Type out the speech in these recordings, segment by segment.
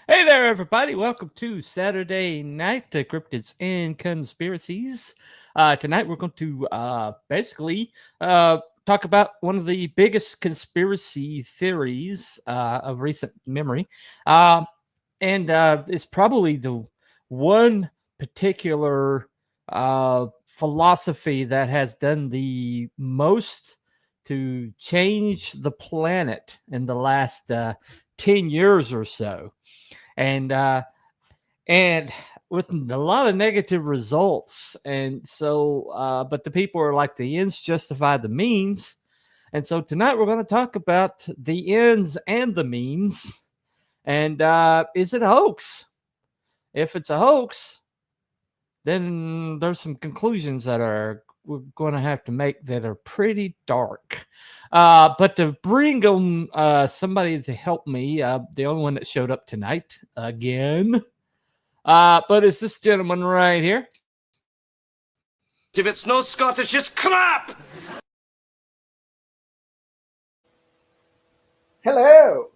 Hey there, everybody. Welcome to Saturday Night Cryptids and Conspiracies. Tonight, we're going to basically talk about one of the biggest conspiracy theories of recent memory. And it's probably the one particular philosophy that has done the most to change the planet in the last 10 years or so. And with a lot of negative results. And so but the people are like, the ends justify the means. And so tonight we're going to talk about the ends and the means. And is it a hoax? If it's a hoax, then there's some conclusions that we're going to have to make that are pretty dark. But to bring on somebody to help me, the only one that showed up tonight again, but it's this gentleman right here. If it's no Scottish, it's crap! Hello.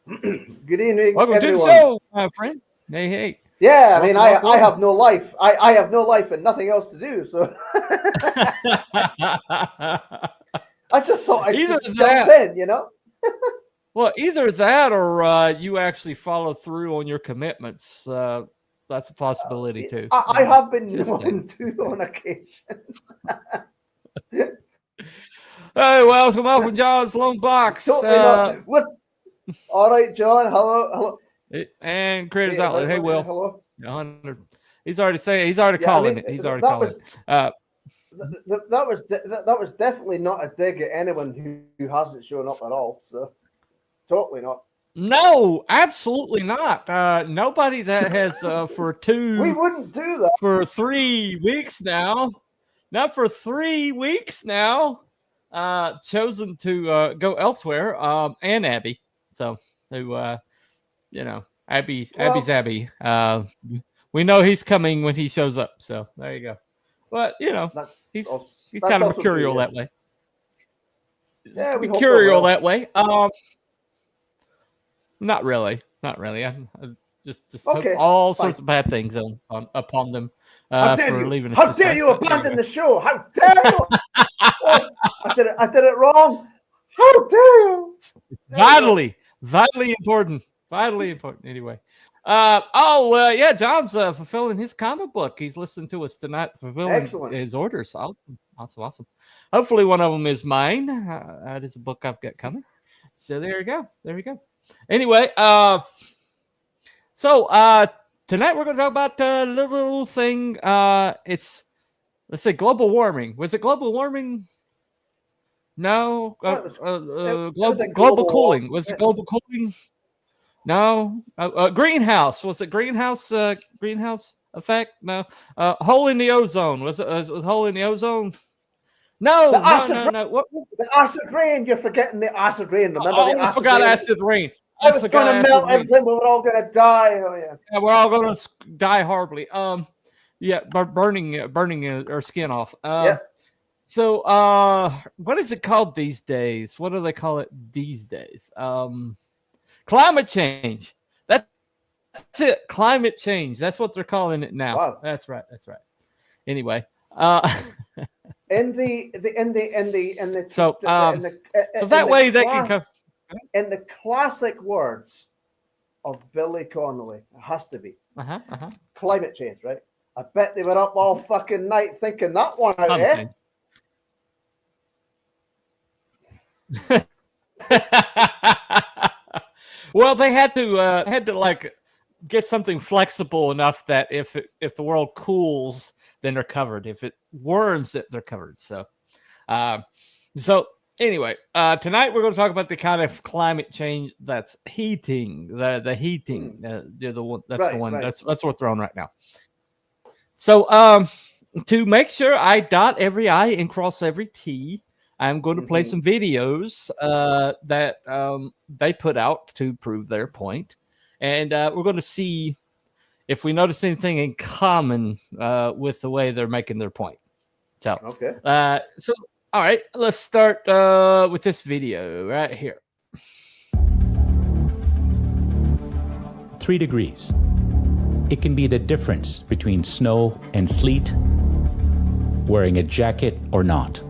Good evening, Welcome everyone. to the show, my friend. Hey. Yeah, I mean, I have no life. I have no life and nothing else to do, so I just thought I'd just jump in, you know? Well, either that or you actually follow through on your commitments. That's a possibility, too. I have been known to on occasion. Hey, welcome, John's Lone Box. What? All right, John. Hello. And Creators Outlet. Hey, Will. Hello. He's already saying. He's already calling it. He's already calling it. That was definitely not a dig at anyone who hasn't shown up at all. So totally not. No, absolutely not. Nobody that has we wouldn't do that for 3 weeks now. Not for 3 weeks now. Chosen to go elsewhere. And Abby. So who Abby's Abby. We know he's coming when he shows up. So there you go. But he's kind of mercurial that way. Yeah, mercurial that way. Not really. I just okay, all sorts of bad things upon them for leaving us. How dare you abandon the show? How dare you? Oh, I did it wrong. How dare you? Vitally important. Anyway. Yeah, John's fulfilling his comic book. He's listening to us tonight, fulfilling his orders. Awesome. Hopefully one of them is mine. That is a book I've got coming. So there we go. Anyway, so tonight we're going to talk about a little thing. Let's say global warming. Was it global warming? No. Global cooling. Was it global cooling? No. Greenhouse. Was it greenhouse effect? No. Hole in the ozone. Was it hole in the ozone? No. What? The acid rain. You're forgetting the acid rain. Remember the acid I forgot rain? acid rain. I was going to melt everything. We were all going to die. Oh yeah. We're all going to die horribly. Burning our skin off. Yeah. So, what is it called these days? What do they call it these days? Climate change. That's it. Climate change. That's what they're calling it now. Wow. That's right. Anyway, in the so that way they can come. In the classic words of Billy Connolly, it has to be climate change, right? I bet they were up all fucking night thinking that one out there. Well, they had to like get something flexible enough that if the world cools, then they're covered. If it warms it, they're covered. So anyway, tonight we're going to talk about the kind of climate change that's heating. The heating. The one. That's the one. Right. That's what we're on right now. So to make sure I dot every I and cross every T, I'm going to play some videos that they put out to prove their point. And we're going to see if we notice anything in common with the way they're making their point. So, okay. All right, let's start with this video right here. 3 degrees. It can be the difference between snow and sleet, wearing a jacket or not.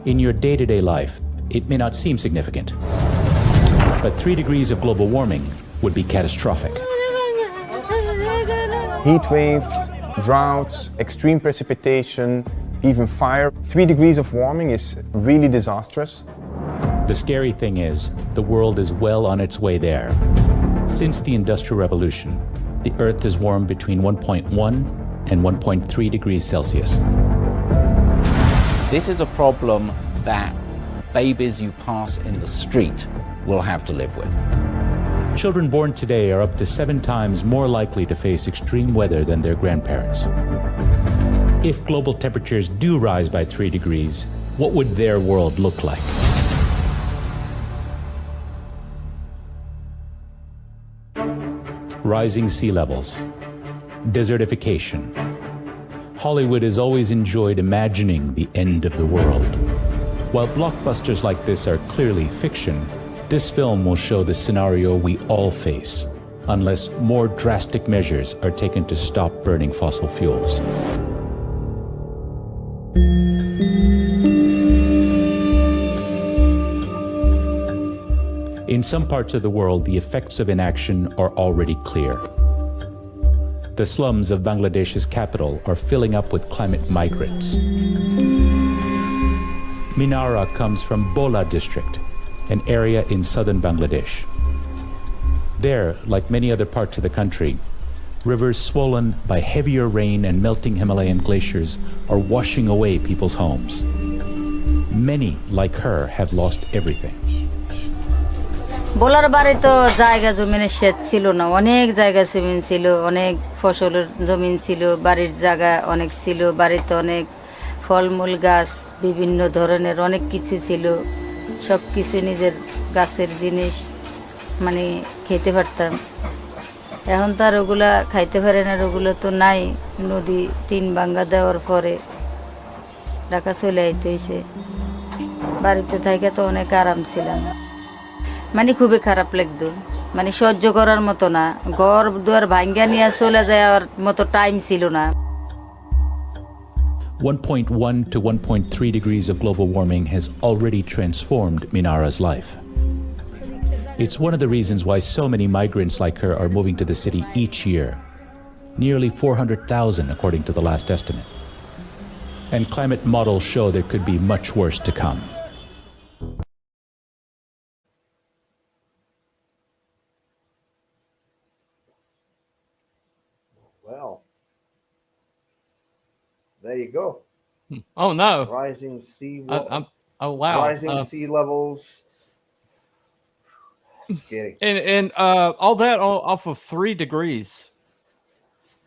In your day-to-day life, it may not seem significant, but 3 degrees of global warming would be catastrophic. Heat waves, droughts, extreme precipitation, even fire. 3 degrees of warming is really disastrous. The scary thing is, the world is well on its way there. Since the Industrial Revolution, the Earth has warmed between 1.1 and 1.3 degrees Celsius. This is a problem that babies you pass in the street will have to live with. Children born today are up to 7 times more likely to face extreme weather than their grandparents. If global temperatures do rise by 3 degrees, what would their world look like? Rising sea levels, desertification. Hollywood has always enjoyed imagining the end of the world. While blockbusters like this are clearly fiction, this film will show the scenario we all face, unless more drastic measures are taken to stop burning fossil fuels. In some parts of the world, the effects of inaction are already clear. The slums of Bangladesh's capital are filling up with climate migrants. Minara comes from Bola district, an area in southern Bangladesh. There, like many other parts of the country, rivers swollen by heavier rain and melting Himalayan glaciers are washing away people's homes. Many, like her, have lost everything. Bowler বাড়ি তো জায়গা জমিনের শেষ ছিল না, অনেক জায়গা জমিন ছিল, অনেক ফসলের জমিন ছিল, বাড়ির জায়গা অনেক ছিল, বাড়িতে অনেক ফলমূল গাছ বিভিন্ন ধরনের অনেক কিছু ছিল, সব কিছু নিজের গাছের জিনিস মানে খেতে পারতাম। এখন তো আর ওগুলা খাইতে পারে না, ওগুলো তো নাই, নদী 3 ভাঙা দেওয়ার পরে ঢাকা চলে আইতে হয়েছে। বাড়িতে থেকে তো অনেক আরাম ছিলাম, মানে খুবই খারাপ লাগতো, মানে সহ্য করার মতো না, ঘর দুয়ার ভাঙ্গা নিয়ে চলে যাওয়ার মতো টাইম ছিল না। 1.1 to 1.3 degrees of global warming has already transformed Minara's life. It's one of the reasons why so many migrants like her are moving to the city each year. Nearly 400,000 according to the last estimate. And climate models show there could be much worse to come. Well, there you go. Oh no! Rising sea level. Oh wow! Rising sea levels. Scary. And all that off of 3 degrees.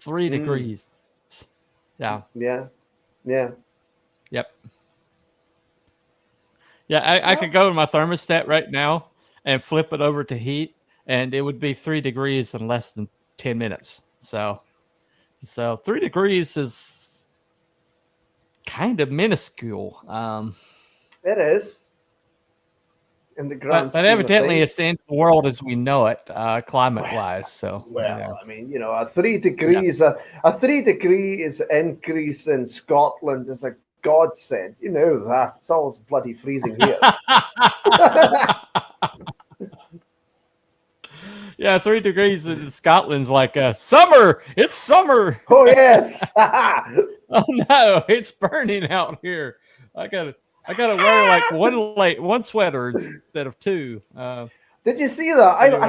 3 degrees. Yeah. Yeah. Yeah. Yep. Yeah, I could go to my thermostat right now and flip it over to heat, and it would be 3 degrees in less than 10 minutes. So 3 degrees is kind of minuscule. It is. In the grand but evidently it's the end of the world as we know it, climate-wise. So well, I mean, you know, a 3 degrees, a 3 degree is increase in Scotland is a godsend. You know that. It's always bloody freezing here. Yeah, 3 degrees in Scotland's like summer. It's summer. Oh yes. Oh no, it's burning out here. I gotta wear like one sweater instead of 2. Did you see that? Anyway.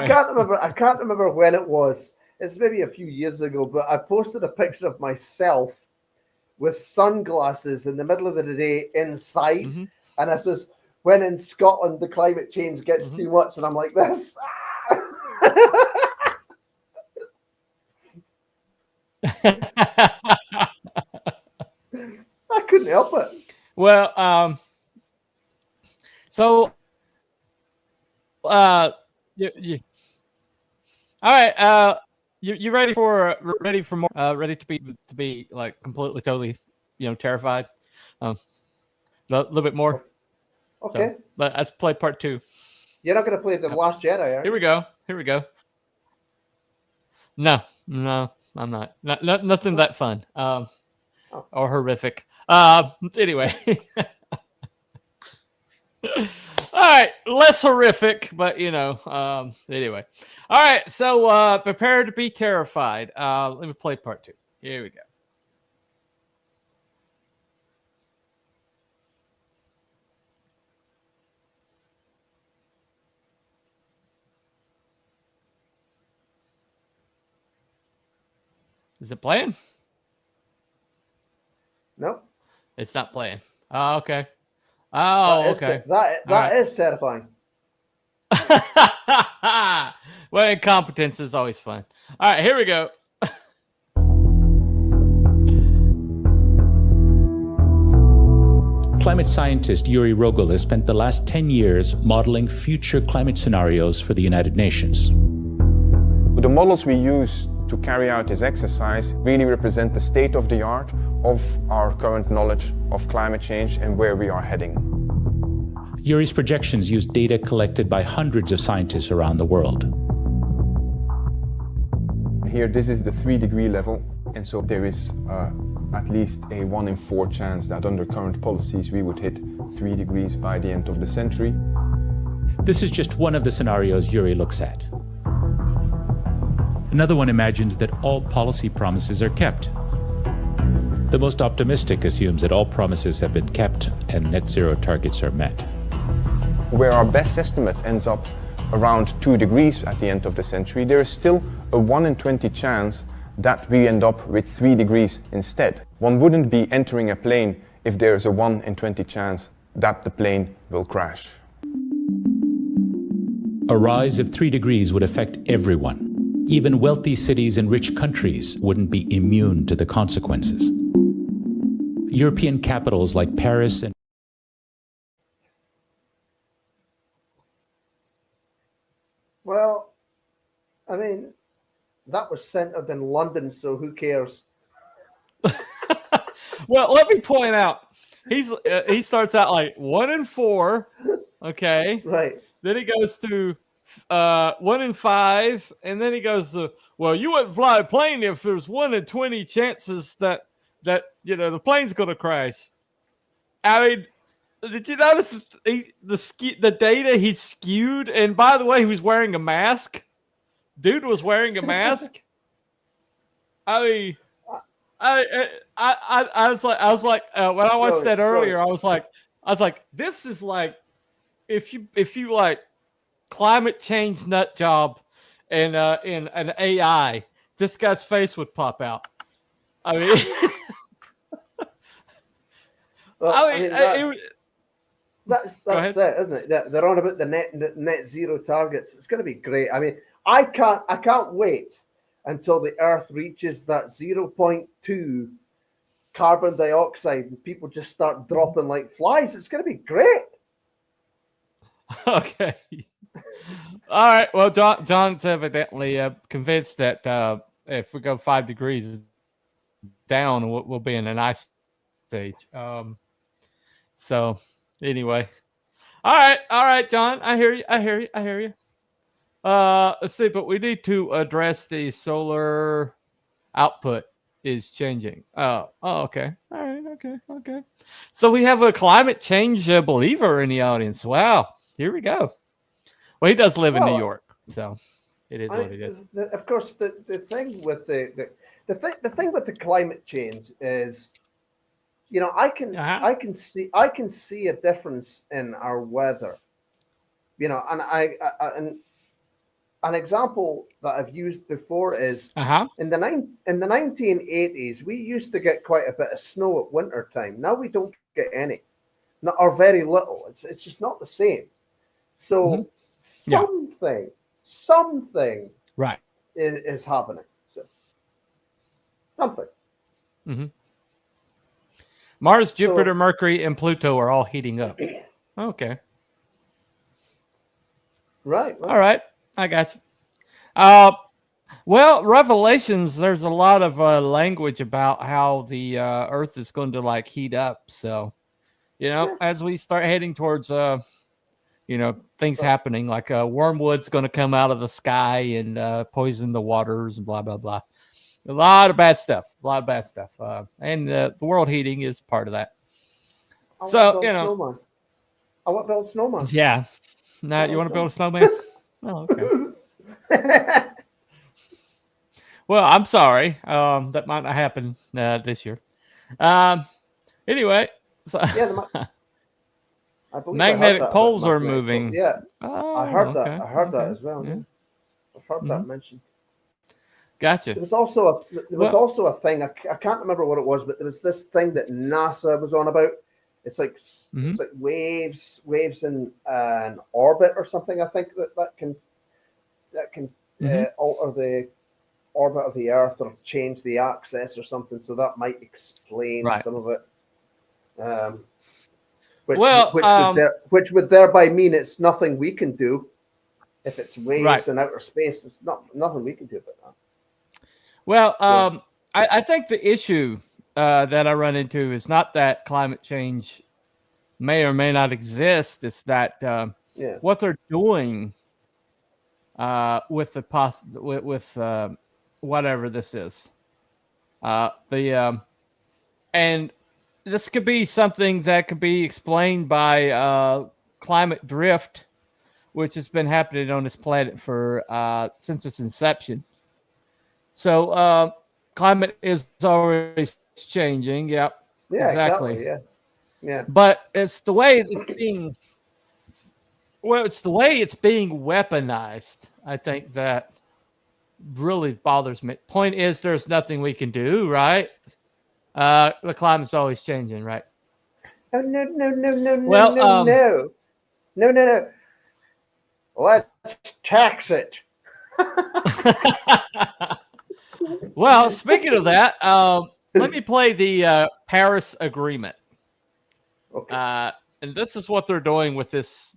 I can't remember when it was. It's maybe a few years ago, but I posted a picture of myself with sunglasses in the middle of the day inside, and I says, "When in Scotland the climate change gets too much," and I'm like this. I couldn't help it. Well, so you all right, you ready for more, ready to be like completely totally, terrified, a little bit more. Okay, so, let's play part 2. You're not going to play the Last Jedi, are you? Here we go. No, I'm not. Nothing that fun. Or horrific. Anyway. All right, less horrific, but anyway. All right, so prepare to be terrified. Let me play part 2. Here we go. Is it playing? No. It's not playing. Oh, okay. Oh, okay. That is terrifying. Well, incompetence is always fun. All right, here we go. Climate scientist Yuri Rogol has spent the last 10 years modeling future climate scenarios for the United Nations. The models we use to carry out this exercise really represent the state of the art of our current knowledge of climate change and where we are heading. Yuri's projections use data collected by hundreds of scientists around the world. Here, this is the 3-degree level, and so there is at least a 1 in 4 chance that under current policies we would hit 3 degrees by the end of the century. This is just one of the scenarios Yuri looks at. Another one imagines that all policy promises are kept. The most optimistic assumes that all promises have been kept and net zero targets are met. Where our best estimate ends up around 2 degrees at the end of the century, there is still a 1 in 20 chance that we end up with 3 degrees instead. One wouldn't be entering a plane if there is a 1 in 20 chance that the plane will crash. A rise of 3 degrees would affect everyone. Even wealthy cities and rich countries wouldn't be immune to the consequences. European capitals like Paris and Well, I mean, that was centered in London, so who cares? Well, let me point out, he starts out like 1 in 4, okay? Right. Then he goes to 1 in 5, and then he goes to, well, you wouldn't fly a plane if there's 1 in 20 chances that the plane's going to crash. I mean, did you notice the data he skewed? And by the way, he was wearing a mask. Dude was wearing a mask. I mean, I was like when I watched that earlier, I was like, this is like if you like climate change nut job and in an AI, this guy's face would pop out. I mean, well, that's it, isn't it? They're on about the net zero targets. It's going to be great. I mean, I can't wait until the Earth reaches that 0.2 carbon dioxide and people just start dropping like flies. It's going to be great. Okay. All right. Well, John's evidently convinced that if we go 5 degrees down, we'll be in an ice age. So anyway, all right, John. I hear you. Let's see, but we need to address the solar output is changing. Oh, okay. All right. Okay. So we have a climate change believer in the audience. Wow. Here we go. Well, he does live in New York, so it is what it is. Of course, the thing with the thing with the climate change is, I can see a difference in our weather. And an example that I've used before is in the 1980s, we used to get quite a bit of snow at winter time. Now we don't get any, or very little. It's just not the same. So something right is happening. So something. Mm-hmm. Mars, Jupiter, Mercury, and Pluto are all heating up. Okay. Right. All right. I got you. Well, Revelations, there's a lot of language about how the Earth is going to like heat up. So, as we start heading towards things happening like wormwood's going to come out of the sky and poison the waters and blah blah blah. A lot of bad stuff. And the world heating is part of that. I want So to build snowman. I want to build snowman. Yeah. Now you want to build a snowman? Oh, okay. Well, I'm sorry. That might not happen this year. Anyway, so I believe magnetic poles are moving. Yeah, oh, I heard okay. that. I heard that as well. Yeah. I've heard that mentioned. Gotcha. There was also a thing. I can't remember what it was, but there was this thing that NASA was on about. It's like it's like waves in an orbit or something. I think that can alter the orbit of the Earth or change the axis or something. So that might explain some of it. Which would thereby mean it's nothing we can do. If it's waves in outer space, it's nothing we can do about that. Well, I think the issue that I run into is not that climate change may or may not exist. It's that what they're doing with the whatever this is, and this could be something that could be explained by climate drift, which has been happening on this planet for since its inception. So climate is always changing. Yep. Yeah, exactly. Yeah. But it's the way it's being. Well, it's the way it's being weaponized. I think that really bothers me. Point is, there's nothing we can do, right? The climate's always changing, right? Oh no! Well, no! Let's tax it. Well, speaking of that, let me play the Paris Agreement. Okay. And this is what they're doing with this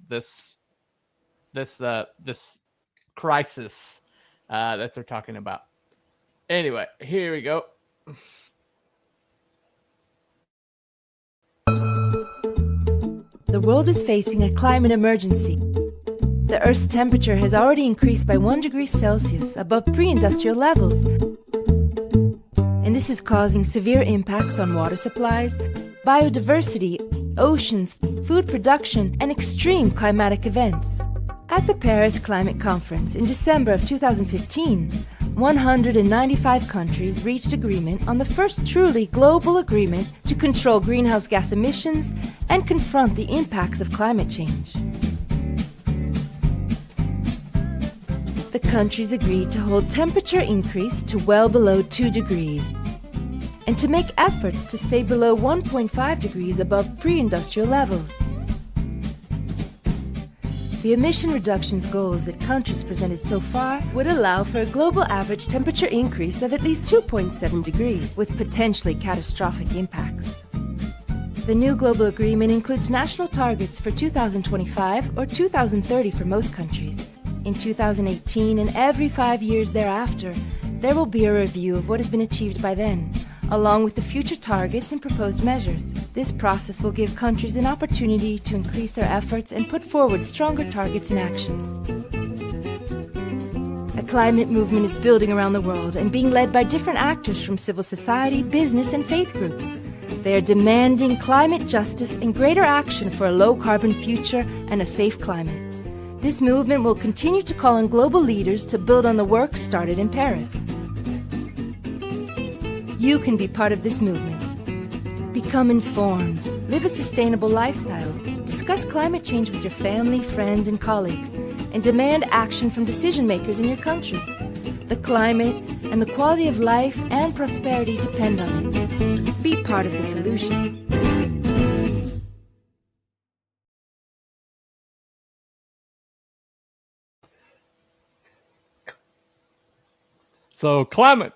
crisis that they're talking about. Anyway, here we go. The world is facing a climate emergency. The Earth's temperature has already increased by 1 degree Celsius above pre-industrial levels. And this is causing severe impacts on water supplies, biodiversity, oceans, food production, and extreme climatic events. At the Paris Climate Conference in December of 2015, 195 countries reached agreement on the first truly global agreement to control greenhouse gas emissions and confront the impacts of climate change. The countries agreed to hold temperature increase to well below 2 degrees and to make efforts to stay below 1.5 degrees above pre-industrial levels. The emission reductions goals that countries presented so far would allow for a global average temperature increase of at least 2.7 degrees, with potentially catastrophic impacts. The new global agreement includes national targets for 2025 or 2030 for most countries. In 2018 and every 5 years thereafter, there will be a review of what has been achieved by then, along with the future targets and proposed measures. This process will give countries an opportunity to increase their efforts and put forward stronger targets and actions. A climate movement is building around the world and being led by different actors from civil society, business, and faith groups. They are demanding climate justice and greater action for a low-carbon future and a safe climate. This movement will continue to call on global leaders to build on the work started in Paris. You can be part of this movement. Become informed, live a sustainable lifestyle, discuss climate change with your family, friends, and colleagues, and demand action from decision makers in your country. The climate and the quality of life and prosperity depend on it. Be part of the solution. So climate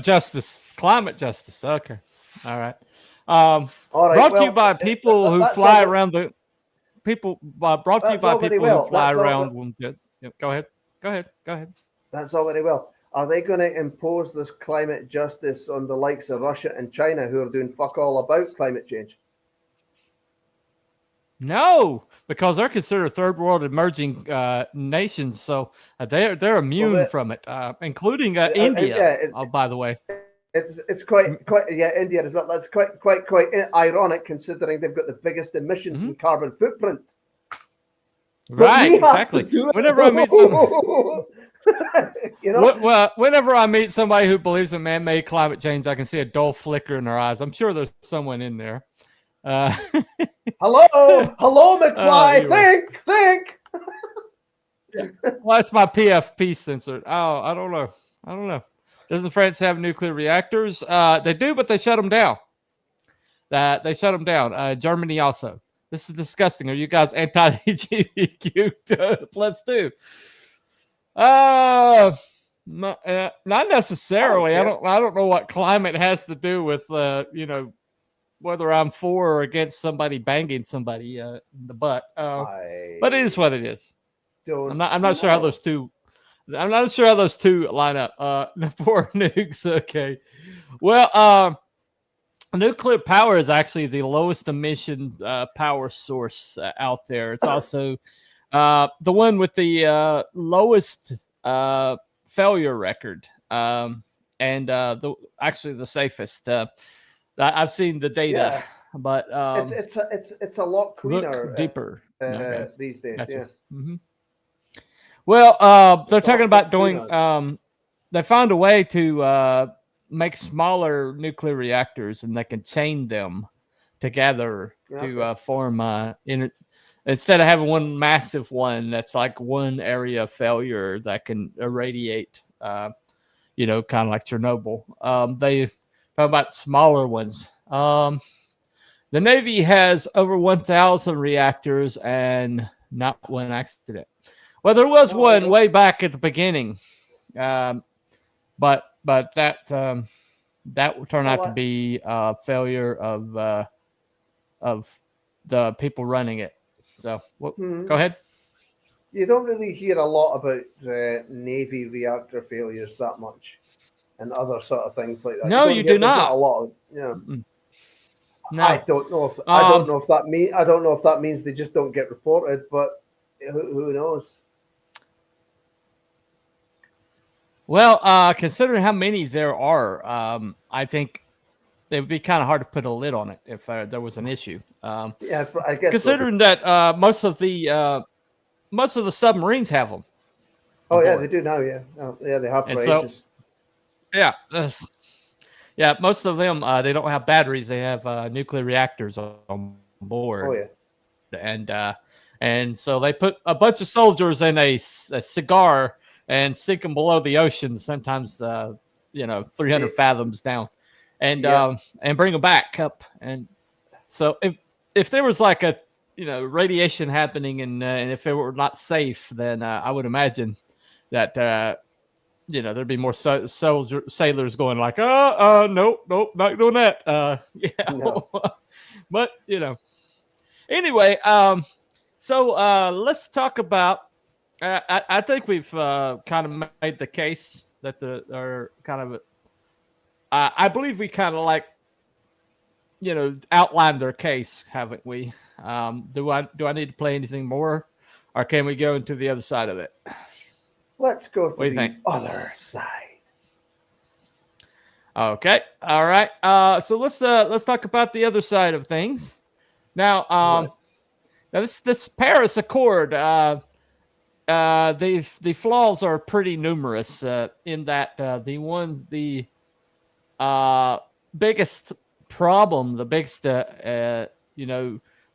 justice. Okay. All right. Brought to you by people who fly around the people. Brought to you by people who fly around. Go ahead. That's all very well. Are they going to impose this climate justice on the likes of Russia and China, who are doing fuck all about climate change? No, because they're considered third world emerging nations, so they're immune from it, including India. Yeah, By the way, it's quite India as well. That's quite ironic considering they've got the biggest emissions and carbon footprint. Right, exactly. Whenever I meet whenever I meet somebody who believes in man-made climate change, I can see a dull flicker in their eyes. I'm sure there's someone in there. Hello, McFly. Think. Well, that's my PFP sensor. Oh, I don't know. Doesn't France have nuclear reactors? They do, but they shut them down. They shut them down. Germany also. This is disgusting. Are you guys anti-LGBTQ plus two? Not necessarily. I don't know what climate has to do with whether I'm for or against somebody banging somebody in the butt. But it is what it is. I'm not sure how those two. I'm not sure how those two line up. The poor nukes. Okay. Well, nuclear power is actually the lowest emission power source out there. It's also the one with the lowest failure record, and actually the safest. I've seen the data, but it's a lot cleaner, look deeper these days. Gotcha. Yeah. Mm-hmm. Well, they're talking about doing. They found a way to make smaller nuclear reactors, and they can chain them together to form instead of having one massive one that's like one area of failure that can irradiate, kind of like Chernobyl. They talk about smaller ones. The Navy has over 1,000 reactors and not one accident. Well, there was one way back at the beginning, but that turned out to be a failure of the people running it. So go ahead. You don't really hear a lot about Navy reactor failures that much, and other sort of things like that. No, you do not. A lot. No. I don't know if that means they just don't get reported, but who knows? Well, considering how many there are, I think it would be kind of hard to put a lid on it if there was an issue. I guess. Considering that most of the submarines have them. Oh yeah, they do now. Yeah, they have for ages. Yeah, most of them they don't have batteries; they have nuclear reactors on board. Oh yeah, and so they put a bunch of soldiers in a cigar and sink them below the ocean, sometimes 300 fathoms down, and bring them back up. And so if there was like a radiation happening and if it were not safe, then I would imagine that there'd be more sailors going like, nope, not doing that. No. But anyway, so let's talk about. I think we've kind of made the case that I believe we kind of outlined their case, haven't we? Do I need to play anything more, or can we go into the other side of it? Let's go to the other side. Okay, all right. So let's talk about the other side of things. Now, this Paris Accord. The flaws are pretty numerous in that the biggest problem, the biggest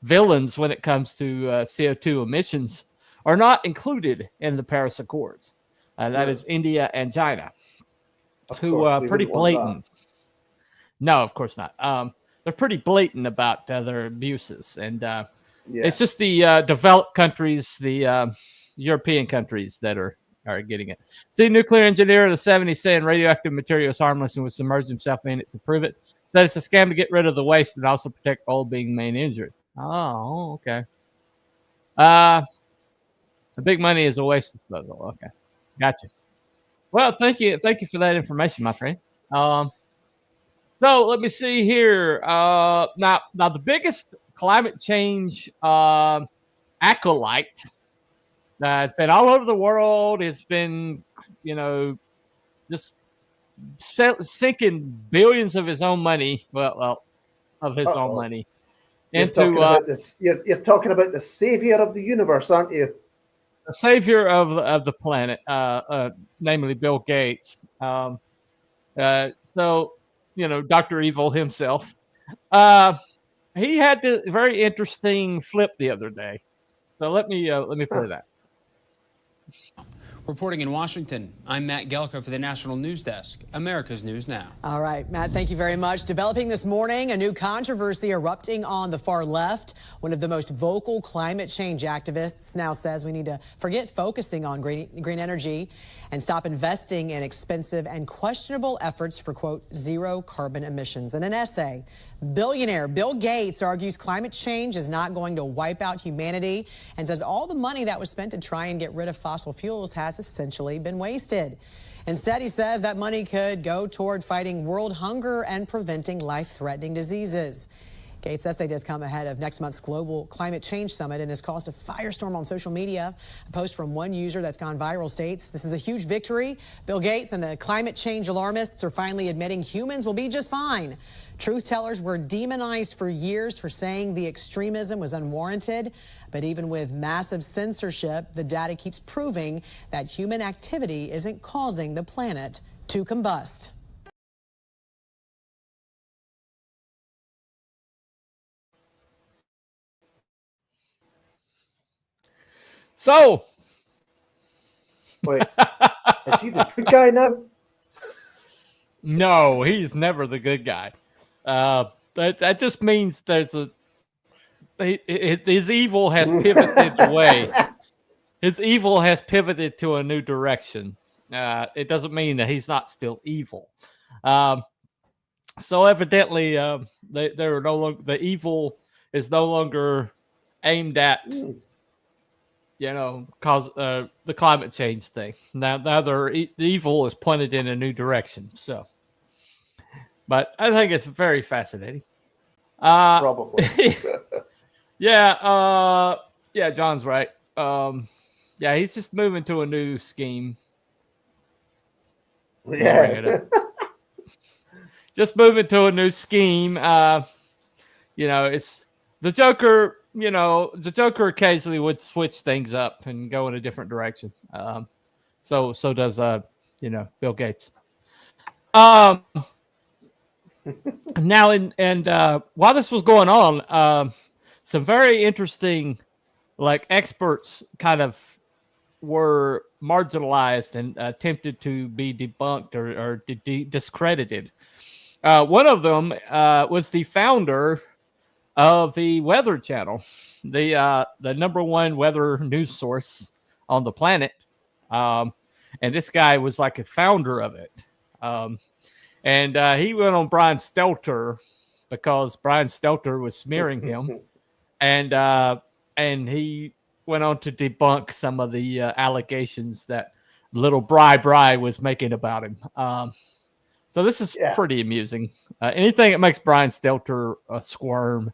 villains when it comes to CO2 emissions are not included in the Paris Accords. That is India and China, who are pretty blatant. No, of course not. They're pretty blatant about their abuses, and it's just the developed countries, the European countries that are getting it. See, nuclear engineer of the 70s saying radioactive material is harmless and would submerge himself in it to prove it. Said it's a scam to get rid of the waste and also protect all being main injured. Oh, okay. The big money is a waste disposal. Okay, gotcha. Well, thank you for that information, my friend. So let me see here. Now the biggest climate change acolyte. It's been all over the world. It's been, just sinking billions of his own money. Of his own money into You're talking about the savior of the universe, aren't you? the savior of the planet, namely Bill Gates. So, Dr. Evil himself. He had a very interesting flip the other day. So let me play that. Reporting in Washington, I'm Matt Gelka for the National News Desk, America's News Now. All right, Matt, thank you very much. Developing this morning, a new controversy erupting on the far left. One of the most vocal climate change activists now says we need to forget focusing on green energy and stop investing in expensive and questionable efforts for, quote, zero carbon emissions. In an essay, billionaire Bill Gates argues climate change is not going to wipe out humanity and says all the money that was spent to try and get rid of fossil fuels has essentially been wasted. Instead, he says that money could go toward fighting world hunger and preventing life-threatening diseases. Gates' essay does come ahead of next month's Global Climate Change Summit and has caused a firestorm on social media. A post from one user that's gone viral states, "This is a huge victory. Bill Gates and the climate change alarmists are finally admitting humans will be just fine. Truth tellers were demonized for years for saying the extremism was unwarranted. But even with massive censorship, the data keeps proving that human activity isn't causing the planet to combust." So, wait, is he the good guy now? No, he's never the good guy. That just means his evil has pivoted away. His evil has pivoted to a new direction. It doesn't mean that he's not still evil. So evidently, they're no longer, the evil is no longer aimed at cause the climate change thing. Now the evil is pointed in a new direction. So, but I think it's very fascinating. Probably. Yeah, John's right. Yeah, he's just moving to a new scheme. Yeah. Just moving to a new scheme. It's the Joker. The Joker occasionally would switch things up and go in a different direction. So does Bill Gates. Now, while this was going on, some very interesting, experts kind of were marginalized and attempted to be debunked or discredited. One of them was the founder of the Weather Channel, the number one weather news source on the planet. And this guy was like a founder of it. And he went on Brian Stelter because Brian Stelter was smearing him. And he went on to debunk some of the allegations that little Bri was making about him. So this is pretty amusing. Anything that makes Brian Stelter squirm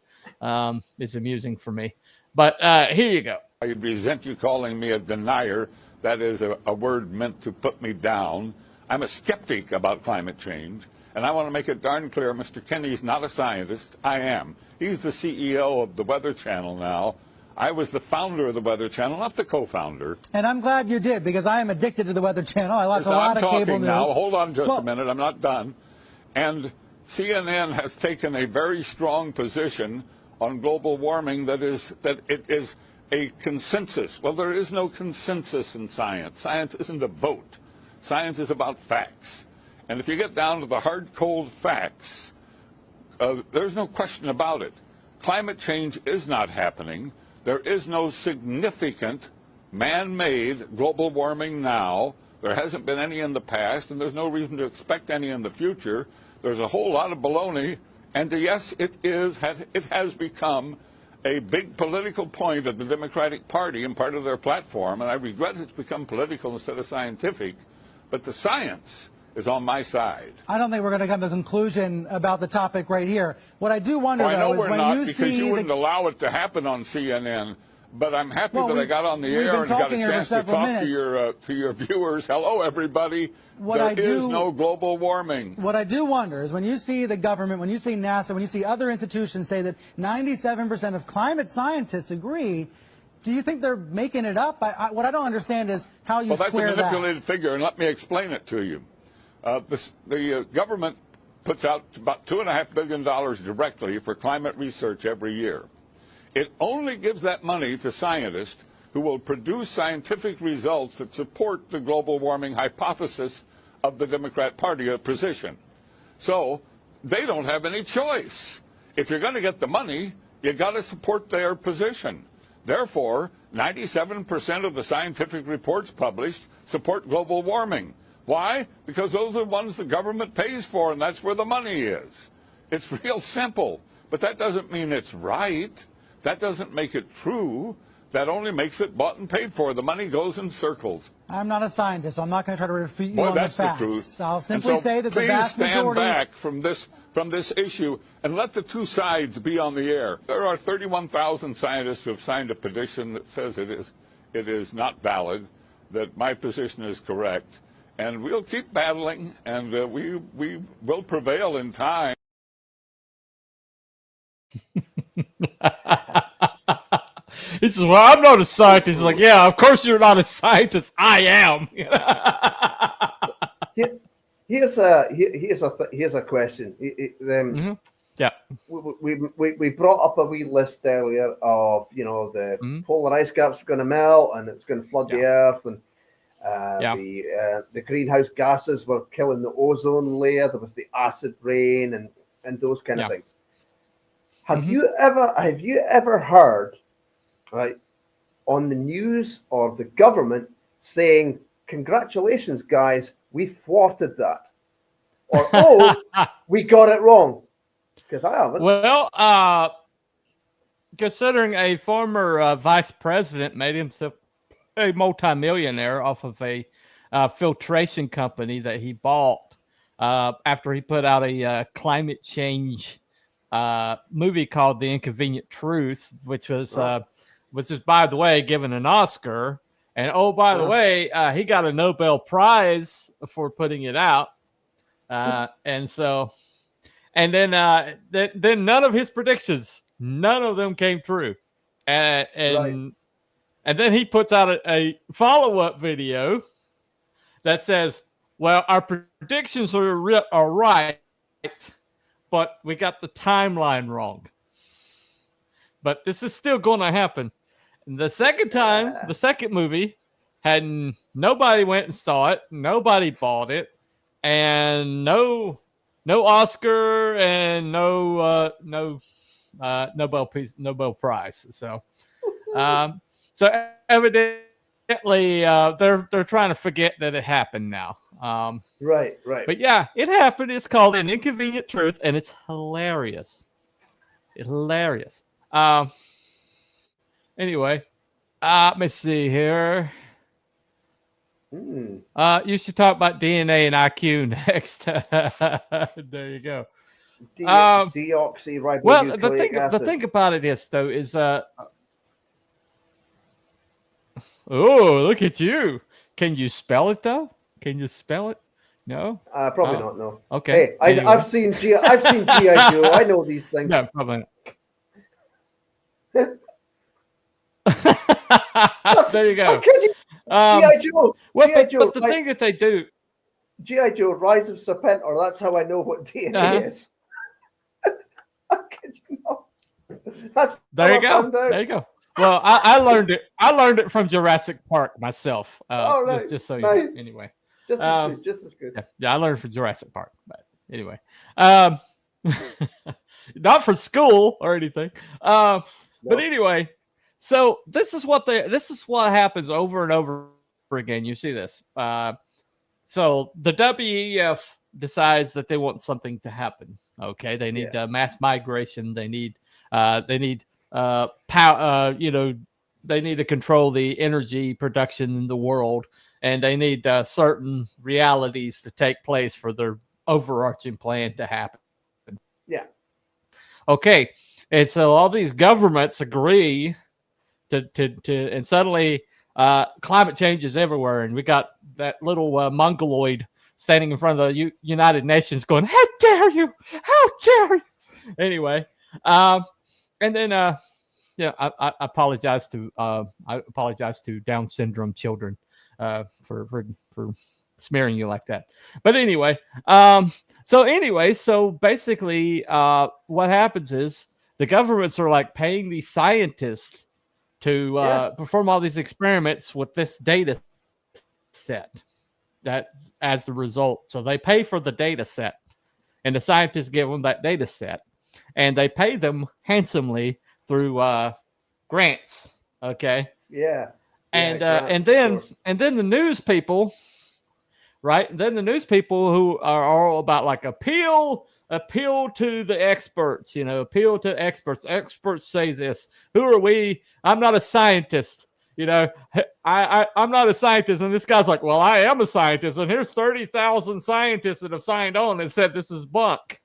is amusing for me. But here you go. I resent you calling me a denier. That is a word meant to put me down. I'm a skeptic about climate change, and I want to make it darn clear, Mr. Kenny's not a scientist. I am. He's the CEO of the Weather Channel now. I was the founder of the Weather Channel, not the co-founder. And I'm glad you did, because I am addicted to the Weather Channel. I watch a lot of cable news. Now, hold on just a minute. I'm not done. And CNN has taken a very strong position on global warming that it is a consensus. Well, there is no consensus in science. Science isn't a vote. Science is about facts. And if you get down to the hard, cold facts, there's no question about it. Climate change is not happening. There is no significant man-made global warming now. There hasn't been any in the past, and there's no reason to expect any in the future. There's a whole lot of baloney, and yes, it has become a big political point of the Democratic Party and part of their platform, and I regret it's become political instead of scientific. But the science is on my side. I don't think we're going to come to a conclusion about the topic right here. What I do wonder, I know though, is we're when not, you because see you wouldn't allow it to happen on CNN. But I'm happy that I got on the we've air been and got a talking here for chance to several talk minutes. to your viewers. Hello, everybody. There is no global warming. What I do wonder is when you see the government, when you see NASA, when you see other institutions say that 97% of climate scientists agree, do you think they're making it up? What I don't understand is how you Well, square that's a manipulated figure, and let me explain it to you. The government puts out about $2.5 billion directly for climate research every year. It only gives that money to scientists who will produce scientific results that support the global warming hypothesis of the Democrat Party position. So they don't have any choice. If you're going to get the money, you got to support their position. Therefore, 97% of the scientific reports published support global warming. Why? Because those are the ones the government pays for, and that's where the money is. It's real simple, but that doesn't mean it's right. That doesn't make it true. That only makes it bought and paid for. The money goes in circles. I'm not a scientist, so I'm not going to try to refute you Boy, on that's the facts. the truth. I'll simply say that the vast please stand majority... back from this issue and let the two sides be on the air. There are 31,000 scientists who have signed a petition that says it is not valid, that my position is correct, and we'll keep battling, and we will prevail in time. He says, well, I'm not a scientist. He's like, yeah, of course you're not a scientist. I am. Here's a question. Yeah. We brought up a wee list earlier of, the polar ice caps are going to melt and it's going to flood the earth, and the greenhouse gases were killing the ozone layer. There was the acid rain and those kind of things. Have you ever heard, right, on the news or the government saying, congratulations, guys, we thwarted that? Or, oh, we got it wrong? Because I haven't. Well, considering a former vice president made himself a multimillionaire off of a filtration company that he bought after he put out a climate change movie called The Inconvenient Truth, which was, by the way, given an Oscar. And oh, by the way, he got a Nobel Prize for putting it out. And then none of his predictions, none of them came true. And then he puts out a follow-up video that says, well, our predictions are right, but we got the timeline wrong. But this is still going to happen. And the second time, the second movie, nobody went and saw it, nobody bought it, and no Oscar and no Nobel Prize. So evidently they're trying to forget that it happened now. Right. But yeah, it happened. It's called An Inconvenient Truth, and it's hilarious. Anyway, let me see here. You should talk about DNA and IQ next. There you go. Deoxyribonucleic well, acid. the thing about it is, though, is oh, look at you. Can you spell it though? Can you spell it? No. Probably not. No. Okay. Hey, anyway. I've seen G.I. Joe. I know these things. No, probably not. There you go. G.I. Joe. Well, G.I. Joe, but the thing that they do, G.I. Joe, Rise of Serpentor. That's how I know what DNA is. How could you know? There you go. There you go. Well, I learned it. I learned it from Jurassic Park myself. Right. Just so you Nice. know. Anyway. Just as good. Yeah, I learned from Jurassic Park. But anyway, not for school or anything. But anyway, so this is what happens over and over again. You see this. So the WEF decides that they want something to happen. Okay, they need mass migration. They need power. to control the energy production in the world, and they need certain realities to take place for their overarching plan to happen. Yeah. Okay, and so all these governments agree to and suddenly climate change is everywhere, and we got that little mongoloid standing in front of the United Nations going, "How dare you! How dare you!" Anyway, and then I apologize to Down syndrome children for smearing you like that. But anyway, so basically, what happens is the governments are like paying these scientists to perform all these experiments with this data set that as the result. So they pay for the data set, and the scientists give them that data set, and they pay them handsomely through grants. Okay. Yeah. And then the news people, right? Then the news people who are all about like appeal to the experts, appeal to experts. Experts say this. Who are we? I'm not a scientist. I'm not a scientist. And this guy's like, well, I am a scientist. And here's 30,000 scientists that have signed on and said this is bunk.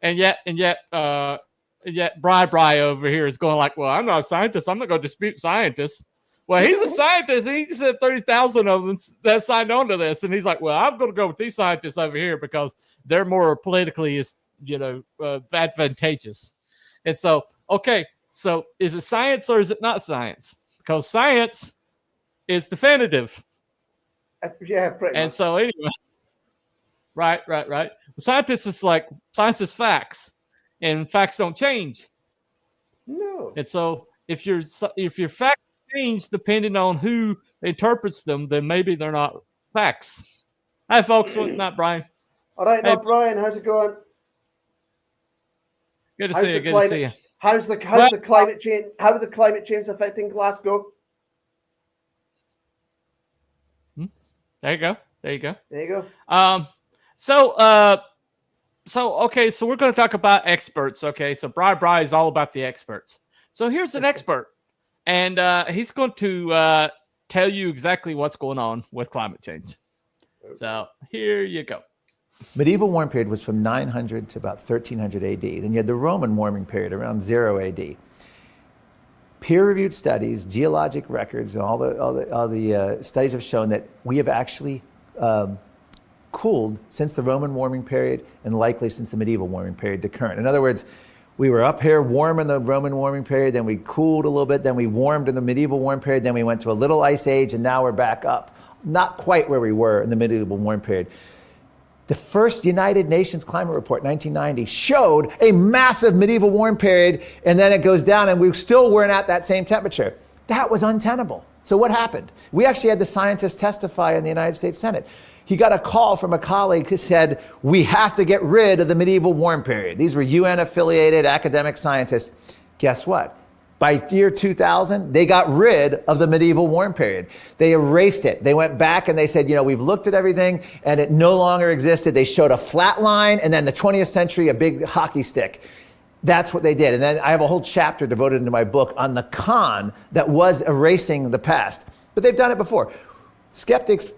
And yet, Bri over here is going like, well, I'm not a scientist. I'm not going to dispute scientists. Well, he's a scientist. He said 30,000 of them that signed on to this. And he's like, well, I'm going to go with these scientists over here because they're more politically, advantageous. And so, okay, so is it science or is it not science? Because science is definitive. Yeah, pretty much. And so anyway, right. Scientists is like, science is facts, and facts don't change. No. And so if your facts change depending on who interprets them, then maybe they're not facts. Hi, folks. Not Brian. All right, hey, Brian. How's it going? Good to see you. Good to see you. How's the climate change? How are the climate change affecting Glasgow? There you go. There you go. So okay, so we're going to talk about experts. Okay, so Bri is all about the experts. So here's an expert, and he's going to tell you exactly what's going on with climate change. Okay. So here you go. Medieval warm period was from 900 to about 1300 AD. Then you had the Roman warming period around 0 AD. Peer-reviewed studies, geologic records, and all the studies have shown that we have actually cooled since the Roman warming period and likely since the medieval warming period to current. In other words, we were up here warm in the Roman warming period, then we cooled a little bit, then we warmed in the medieval warm period, then we went to a little ice age, and now we're back up. Not quite where we were in the medieval warm period. The first United Nations climate report, 1990, showed a massive medieval warm period, and then it goes down, and we still weren't at that same temperature. That was untenable. So what happened? We actually had the scientists testify in the United States Senate. He got a call from a colleague who said, we have to get rid of the medieval warm period. These were UN-affiliated academic scientists. Guess what? By year 2000, they got rid of the medieval warm period. They erased it. They went back and they said, we've looked at everything and it no longer existed. They showed a flat line and then the 20th century, a big hockey stick. That's what they did. And then I have a whole chapter devoted into my book on the con that was erasing the past. But they've done it before.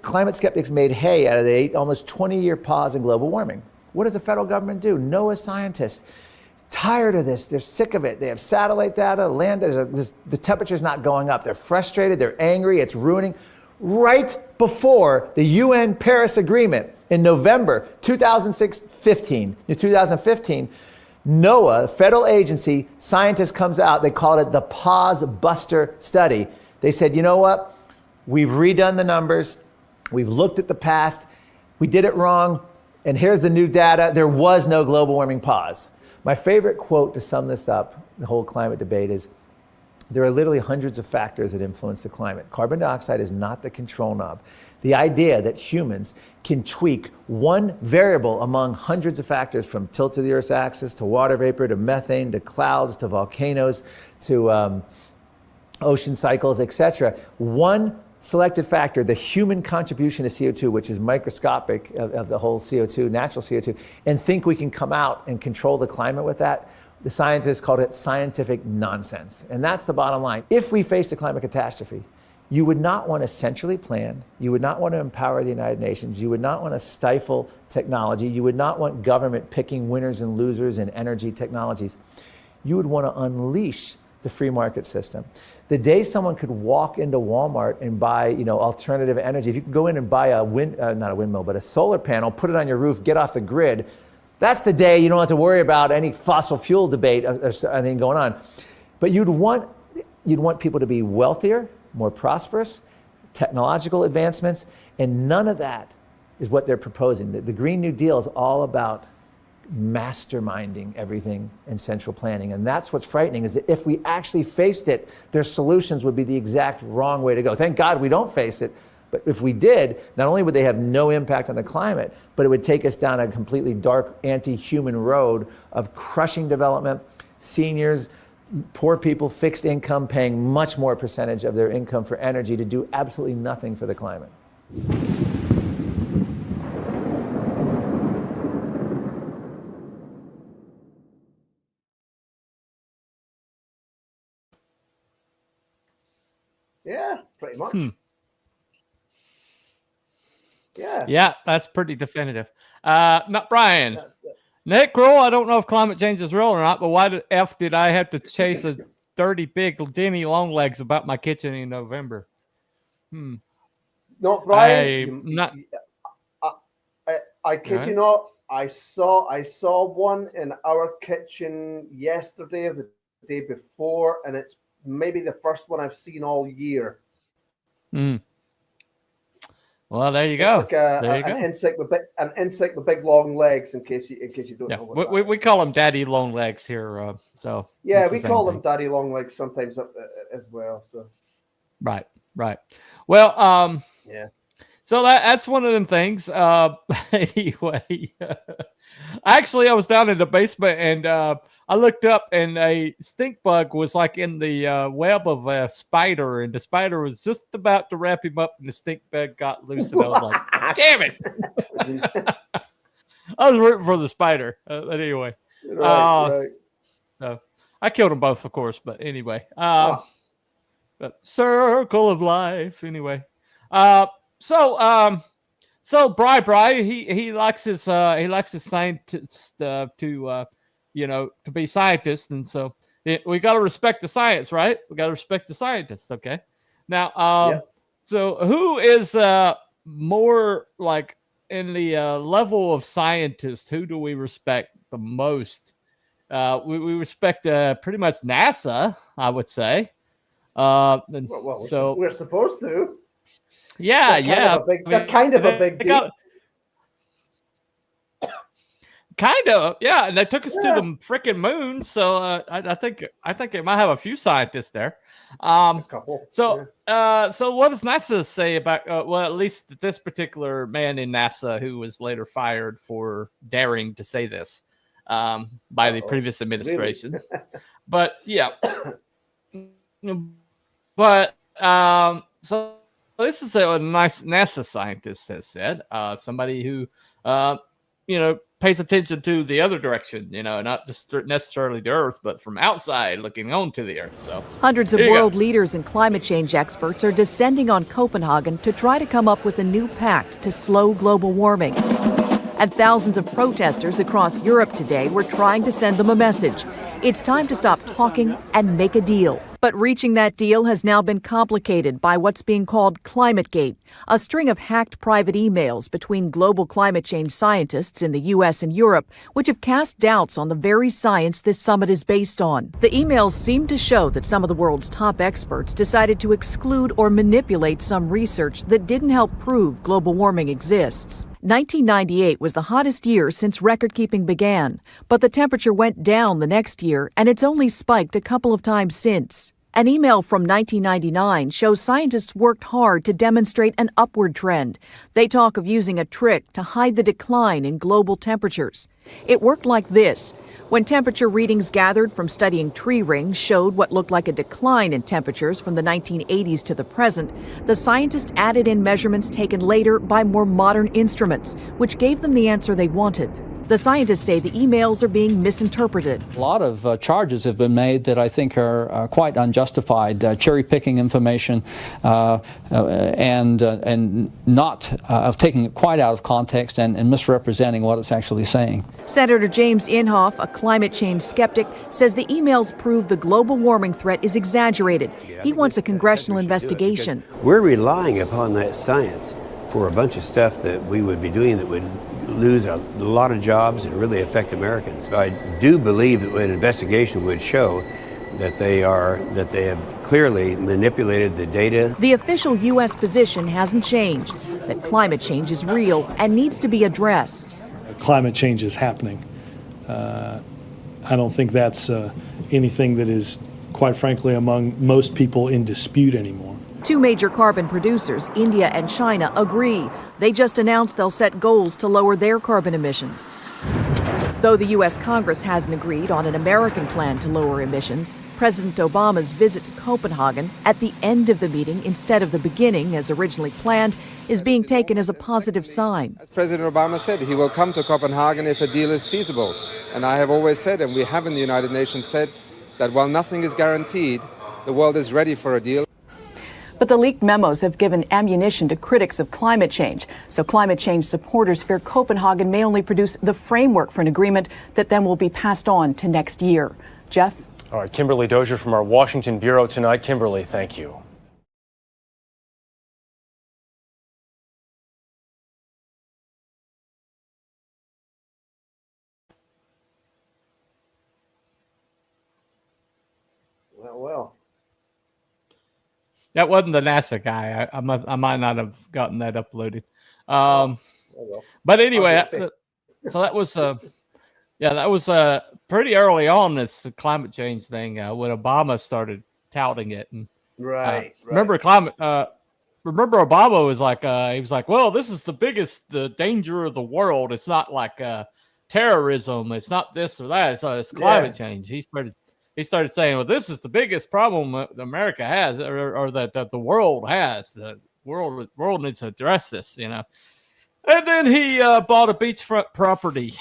Climate skeptics made hay out of the almost 20-year pause in global warming. What does the federal government do? NOAA scientists. Tired of this. They're sick of it. They have satellite data. The temperature's not going up. They're frustrated. They're angry. It's ruining. Right before the UN Paris Agreement in November 2015, NOAA, federal agency, scientist comes out. They called it the Pause Buster Study. They said, you know what? We've redone the numbers. We've looked at the past. We did it wrong. And here's the new data. There was no global warming pause. My favorite quote to sum this up, the whole climate debate, is there are literally hundreds of factors that influence the climate. Carbon dioxide is not the control knob. The idea that humans can tweak one variable among hundreds of factors, from tilt of the Earth's axis to water vapor to methane to clouds to volcanoes to ocean cycles, etc. One selected factor, the human contribution to CO2, which is microscopic of the whole CO2, natural CO2, and think we can come out and control the climate with that, The scientists called it scientific nonsense. And that's the bottom line. If we faced a climate catastrophe, you would not want to centrally plan. You would not want to empower the United Nations. You would not want to stifle technology. You would not want government picking winners and losers in energy technologies. You would want to unleash the free market system. The day someone could walk into Walmart and buy, alternative energy, if you could go in and buy not a windmill, but a solar panel, put it on your roof, get off the grid, that's the day you don't have to worry about any fossil fuel debate or anything going on. But you'd want people to be wealthier, more prosperous, technological advancements, and none of that is what they're proposing. The Green New Deal is all about masterminding everything in central planning. And that's what's frightening, is that if we actually faced it, their solutions would be the exact wrong way to go. Thank God we don't face it. But if we did, not only would they have no impact on the climate, but it would take us down a completely dark, anti-human road of crushing development, seniors, poor people, fixed income, paying much more percentage of their income for energy to do absolutely nothing for the climate. Yeah, pretty much. Yeah, that's pretty definitive. Not Brian. Nick Kroll, I don't know if climate change is real or not, but why the F did I have to chase a dirty big Denny Longlegs about my kitchen in November? No, Brian, I kid you not, I saw one in our kitchen yesterday or the day before, and it's maybe the first one I've seen all year. Well, there you go. It's like an insect with big long legs. In case you don't know what we call them daddy long legs here. So yeah, we call them daddy long legs sometimes as well. So right. Well, yeah. So that's one of them things. Anyway, actually, I was down in the basement and I looked up and a stink bug was like in the web of a spider, and the spider was just about to wrap him up, and the stink bug got loose, and I was like, "Damn it!" I was rooting for the spider, but anyway. Right. So I killed them both, of course. But anyway, but circle of life. Anyway, so Bri, he likes his scientists to be scientists, and so we got to respect the science, right? We got to respect the scientists. Okay. Now, so who is more like in the level of scientist? Who do we respect the most? We respect pretty much NASA, I would say. Well, we're supposed to. Yeah, They're kind of a big deal. Kind of, yeah. And they took us to the freaking moon, so I think it might have a few scientists there. A couple. So, so what does NASA say about? Well, at least this particular man in NASA who was later fired for daring to say this by the previous administration. Really? But yeah, but so this is a nice NASA scientist has said, somebody who pays attention to the other direction, not just necessarily the Earth, but from outside looking onto the Earth. So hundreds of world leaders and climate change experts are descending on Copenhagen to try to come up with a new pact to slow global warming. And thousands of protesters across Europe today were trying to send them a message. It's time to stop talking and make a deal. But reaching that deal has now been complicated by what's being called ClimateGate, a string of hacked private emails between global climate change scientists in the U.S. and Europe, which have cast doubts on the very science this summit is based on. The emails seem to show that some of the world's top experts decided to exclude or manipulate some research that didn't help prove global warming exists. 1998 was the hottest year since record-keeping began, but the temperature went down the next year, and it's only spiked a couple of times since. An email from 1999 shows scientists worked hard to demonstrate an upward trend. They talk of using a trick to hide the decline in global temperatures. It worked like this. When temperature readings gathered from studying tree rings showed what looked like a decline in temperatures from the 1980s to the present, the scientists added in measurements taken later by more modern instruments, which gave them the answer they wanted. The scientists say the emails are being misinterpreted. A lot of charges have been made that I think are quite unjustified, cherry-picking information and not of taking it quite out of context and misrepresenting what it's actually saying. Senator James Inhofe, a climate change skeptic, says the emails prove the global warming threat is exaggerated. He wants a congressional investigation. We're relying upon that science for a bunch of stuff that we would be doing that would lose a lot of jobs and really affect Americans. I do believe that an investigation would show that they have clearly manipulated the data. The official U.S. position hasn't changed, that climate change is real and needs to be addressed. Climate change is happening. I don't think that's anything that is, quite frankly, among most people in dispute anymore. Two major carbon producers, India and China, agree. They just announced they'll set goals to lower their carbon emissions. Though the U.S. Congress hasn't agreed on an American plan to lower emissions, President Obama's visit to Copenhagen at the end of the meeting instead of the beginning as originally planned is being taken as a positive sign. As President Obama said, he will come to Copenhagen if a deal is feasible. And I have always said, and we have in the United Nations said, that while nothing is guaranteed, the world is ready for a deal. But the leaked memos have given ammunition to critics of climate change. So climate change supporters fear Copenhagen may only produce the framework for an agreement that then will be passed on to next year. Jeff? All right, Kimberly Dozier from our Washington Bureau tonight. Kimberly, thank you. Well. That wasn't the NASA guy. I might not have gotten that uploaded. But anyway, so that was that was pretty early on. This climate change thing when Obama started touting it. And right. Remember Obama was like he was like, well, this is the biggest danger of the world. It's not like terrorism. It's not this or that. It's climate change. He started saying, well, this is the biggest problem that America has, or that the world has. The world needs to address this, you know. And then he bought a beachfront property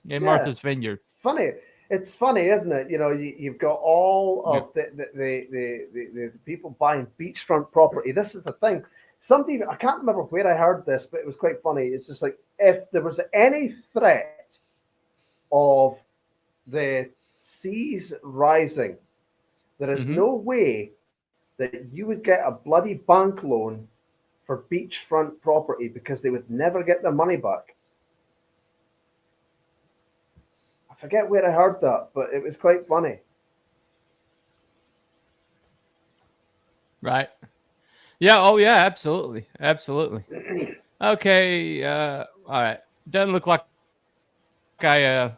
in Martha's Vineyard. It's funny, isn't it? You know, you've got all of the people buying beachfront property. This is the thing. Something, I can't remember where I heard this, but it was quite funny. It's just like, if there was any threat of the seas rising, there is no way that you would get a bloody bank loan for beachfront property because they would never get their money back. I forget where I heard that, but it was quite funny. Right. Yeah. Oh, yeah. Absolutely. Absolutely. Okay. All right. Doesn't look like I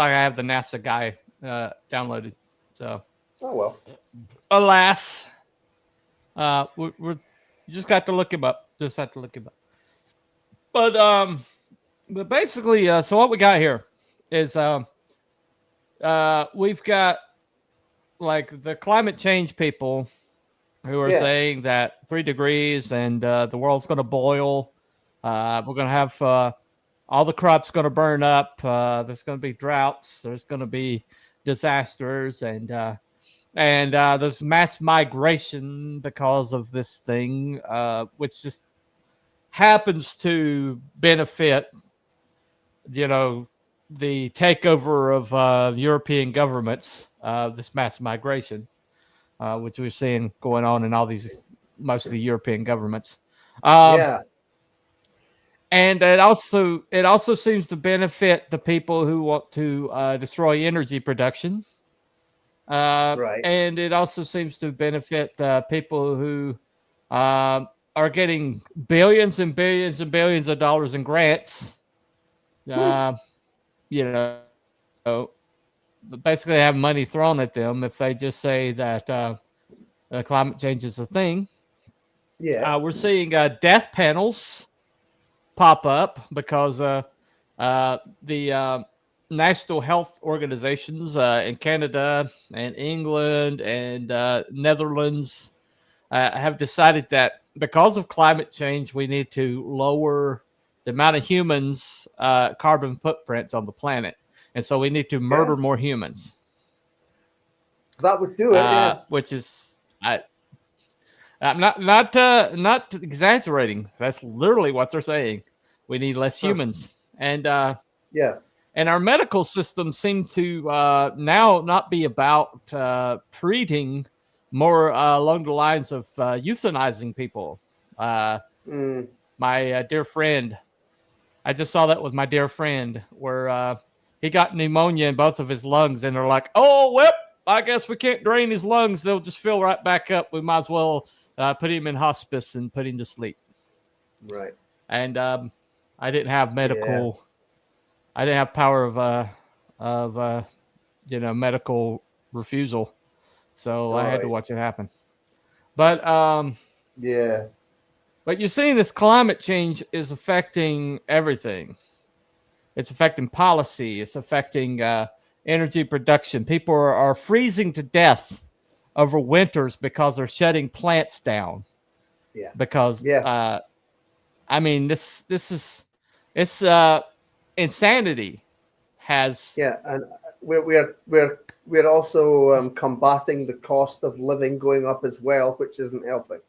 have the NASA guy downloaded. So. Oh well. Alas. You just got to look him up. But basically, so what we got here is we've got like the climate change people who are saying that 3 degrees and the world's going to boil. We're going to have all the crops going to burn up. There's going to be droughts. There's going to be disasters, and there's mass migration because of this thing, which just happens to benefit, you know, the takeover of European governments, this mass migration, which we're seeing going on in most of the European governments. And it also seems to benefit the people who want to destroy energy production. Right. And it also seems to benefit people who are getting billions and billions and billions of dollars in grants. You know, basically have money thrown at them if they just say that climate change is a thing. Yeah. We're seeing death panels pop up because the national health organizations in Canada and England and Netherlands have decided that because of climate change, we need to lower the amount of humans carbon footprints on the planet, and so we need to murder more humans. That would do it, yeah. Which is I'm not exaggerating. That's literally what they're saying. We need less humans, and and our medical system seems to now not be about treating more along the lines of euthanizing people. My dear friend, I just saw that with my dear friend, where he got pneumonia in both of his lungs, and they're like, "Oh, well, I guess we can't drain his lungs; they'll just fill right back up. We might as well put him in hospice and put him to sleep." Right. And I didn't have medical. I didn't have power of medical refusal, so I had to watch it happen. But but you're seeing this climate change is affecting everything. It's affecting policy. It's affecting energy production. People are freezing to death over winters because they're shutting plants down. Yeah. Because I mean, this is it's insanity. And we're also combating the cost of living going up as well, which isn't helping.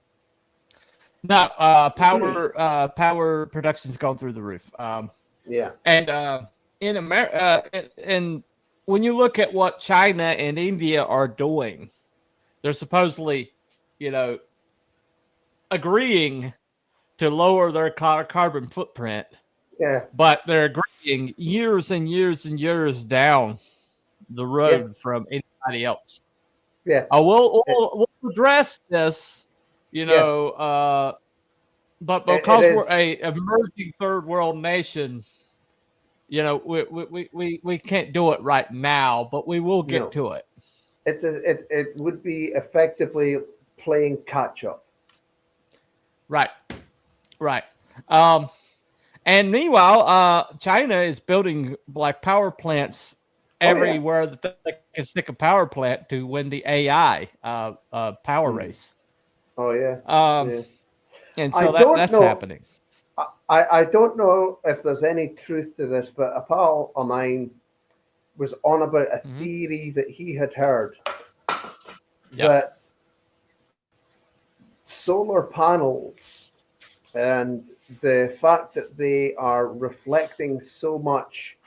No, power production's gone through the roof. And in America, and when you look at what China and India are doing, they're supposedly, agreeing to lower their carbon footprint. Yeah. But they're agreeing years and years and years down the road from anybody else. Yeah. We'll address this, but because we're a emerging third world nation, we can't do it right now, but we will get to it. It would be effectively playing catch up. Right. And meanwhile, China is building power plants everywhere that they can stick a power plant to win the AI power race. Oh yeah. And so that's happening. I don't know if there's any truth to this, but a pal of mine was on about a theory that he had heard that solar panels and the fact that they are reflecting so much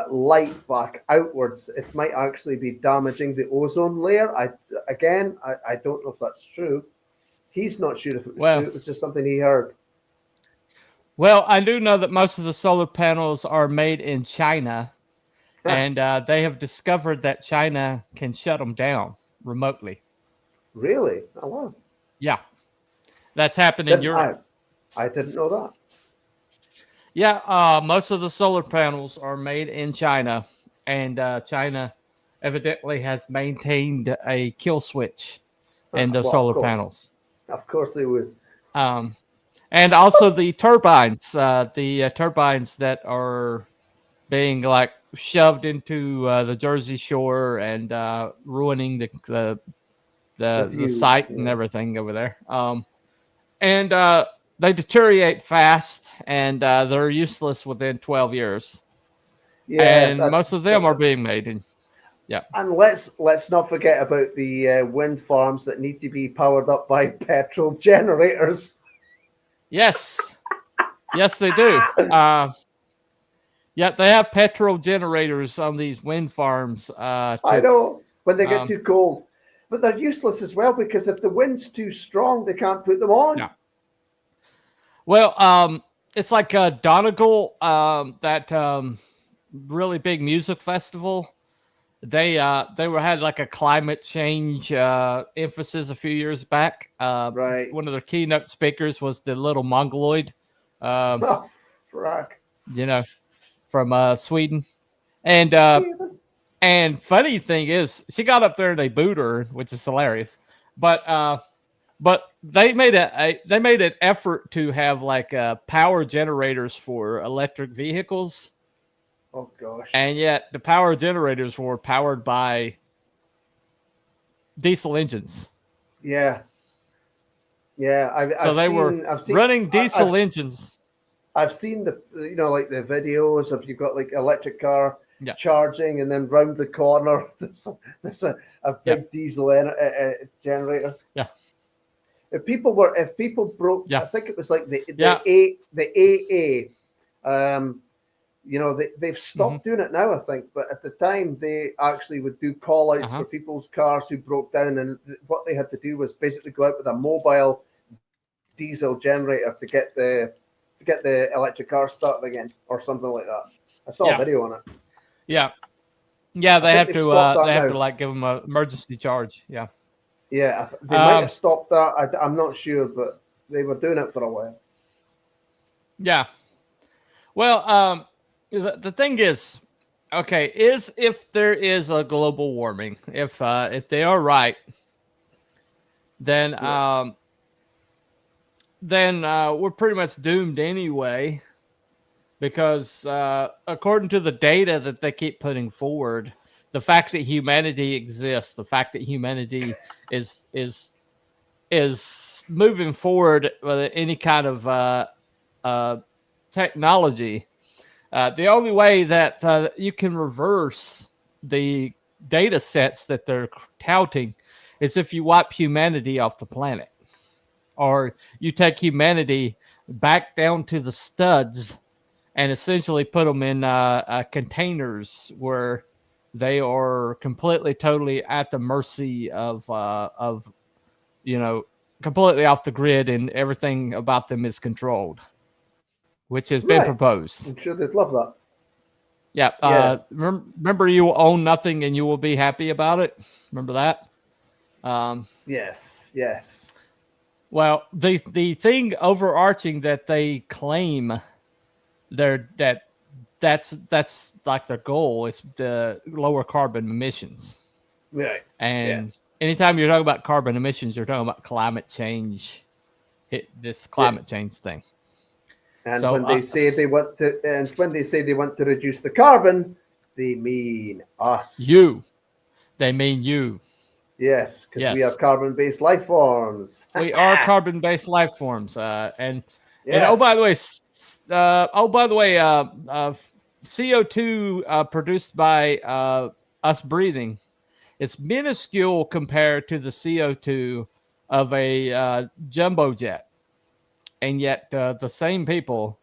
light back outwards, it might actually be damaging the ozone layer. I don't know if that's true. He's not sure if it was true. It was just something he heard. Well, I do know that most of the solar panels are made in China, and they have discovered that China can shut them down remotely. Really? Oh, wow. Yeah. That's happened in Europe. I didn't know that. Yeah, most of the solar panels are made in China, and China evidently has maintained a kill switch in the solar panels. Of course they would. And also the turbines that are being shoved into the Jersey Shore and ruining the site and everything over there. And they deteriorate fast, and they're useless within 12 years. Yeah, and most of them are being made in. Yeah. And let's not forget about the wind farms that need to be powered up by petrol generators. Yes. Yes, they do. Yeah, they have petrol generators on these wind farms. I know, when they get too cold. But they're useless as well, because if the wind's too strong, they can't put them on. No. Well, it's like Donegal, that really big music festival. They had a climate change emphasis a few years back. Right. One of their keynote speakers was the little mongoloid. From Sweden, and funny thing is, she got up there and they booed her, which is hilarious. But they made an effort to have power generators for electric vehicles. Oh gosh! And yet the power generators were powered by diesel engines. Yeah. Yeah. I've seen running diesel engines. I've seen the like the videos of you've got like electric car Yeah. charging, and then round the corner there's a big diesel generator. Yeah. If people broke, Yeah. I think it was like the Yeah. AA. They've stopped doing it now, I think, but at the time they actually would do call outs for people's cars who broke down, and what they had to do was basically go out with a mobile diesel generator to get the electric car started again or something like that. I saw a video on it. Yeah. Yeah, they I have think to they've stopped that they have now. to like give them an emergency charge. Yeah. Yeah, they might have stopped that. I'm not sure, but they were doing it for a while. Yeah. Well, the thing is, okay, if there is a global warming, if they are right, then we're pretty much doomed anyway, because according to the data that they keep putting forward, the fact that humanity exists, the fact that humanity is moving forward with any kind of technology, the only way that you can reverse the data sets that they're touting is if you wipe humanity off the planet, or you take humanity back down to the studs and essentially put them in containers where they are completely, totally at the mercy of completely off the grid, and everything about them is controlled, which has been proposed. I'm sure they'd love that. Yeah. Remember, you will own nothing and you will be happy about it. Remember that? Yes. Well, the thing overarching that they claim that's like their goal is the lower carbon emissions. Right. And anytime you're talking about carbon emissions, you're talking about climate change. This climate change thing. And So, when they say they want to reduce the carbon, they mean us. They mean you. Yes, because we are carbon-based life forms. We are carbon-based life forms, and Yes. oh, by the way, CO2 produced by us breathing, it's minuscule compared to the CO2 of a jumbo jet, and yet the same people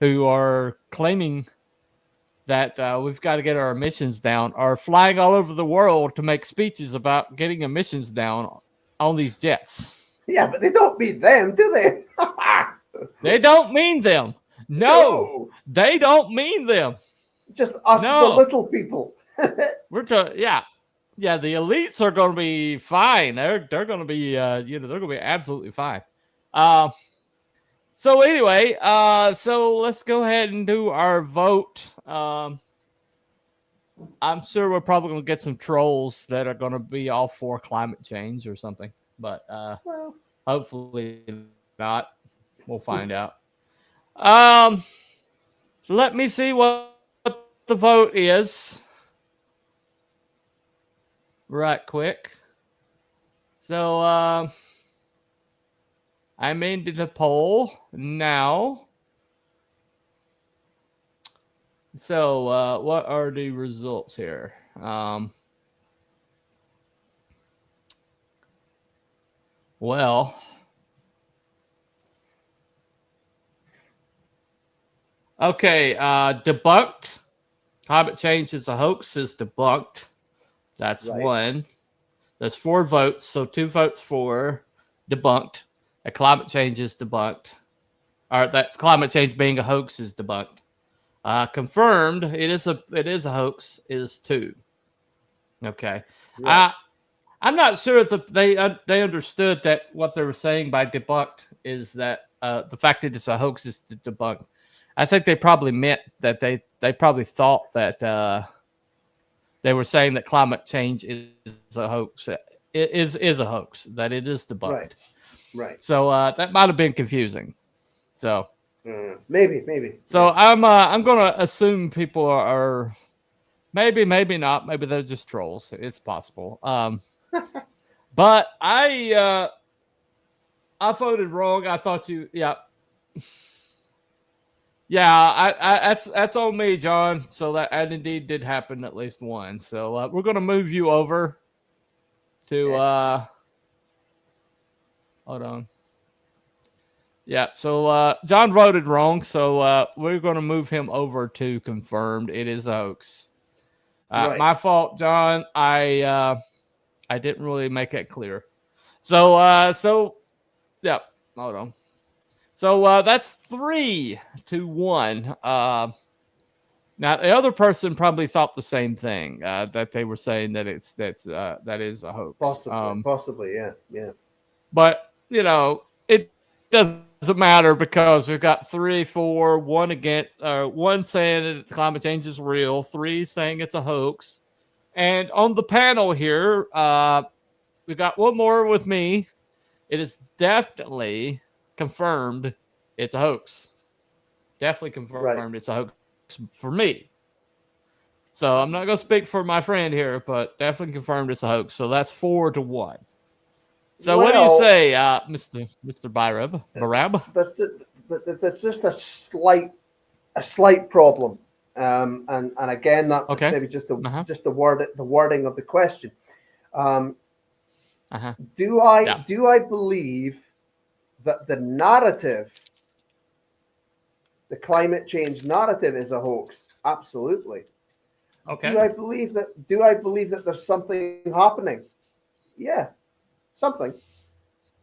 who are claiming that we've got to get our emissions down are flying all over the world to make speeches about getting emissions down on these jets. Yeah, but they don't mean them, do they? They don't mean them. No, they don't mean them. Just us, the little people. We're the elites are going to be fine. They're going to be they're going to be absolutely fine. So anyway, so let's go ahead and do our vote. I'm sure we're probably going to get some trolls that are going to be all for climate change or something, but hopefully not. We'll find out. So let me see what the vote is right quick. So I'm into the poll now. So what are the results here? Well, okay, debunked. Climate change is a hoax is debunked. That's one. There's 4 votes, so 2 votes for debunked. That climate change is debunked. Or that climate change being a hoax is debunked. Confirmed, it is a hoax is 2. Okay. Right. I'm not sure if they understood that what they were saying by debunked is that the fact that it's a hoax is debunked. I think they probably meant that they probably thought that they were saying that climate change is a hoax. It is a hoax, that it is debunked. Right. So that might have been confusing. So maybe. So I'm gonna assume people are maybe not. Maybe they're just trolls. It's possible. But I voted wrong. I thought Yeah, that's on me, John. So that indeed did happen at least once. So we're gonna move you over to hold on. Yeah, so John voted wrong, so we're gonna move him over to confirmed. It is a hoax. Right. My fault, John. I didn't really make that clear. So yeah, hold on. So that's 3-1. Now the other person probably thought the same thing, that they were saying that that is a hoax. Possibly, yeah. But it doesn't matter because we've got 3-4, one against, one saying that climate change is real, 3 saying it's a hoax, and on the panel here, we got one more with me. It is definitely confirmed it's a hoax. Definitely confirmed it's a hoax for me. So I'm not going to speak for my friend here, but definitely confirmed it's a hoax. So that's 4-1. So what do you say, Mr. Barab? There's just a slight problem, and again that's maybe just the wording of the question. Do I believe that the narrative, the climate change narrative, is a hoax? Absolutely. Okay. Do I believe that there's something happening? Yeah, something.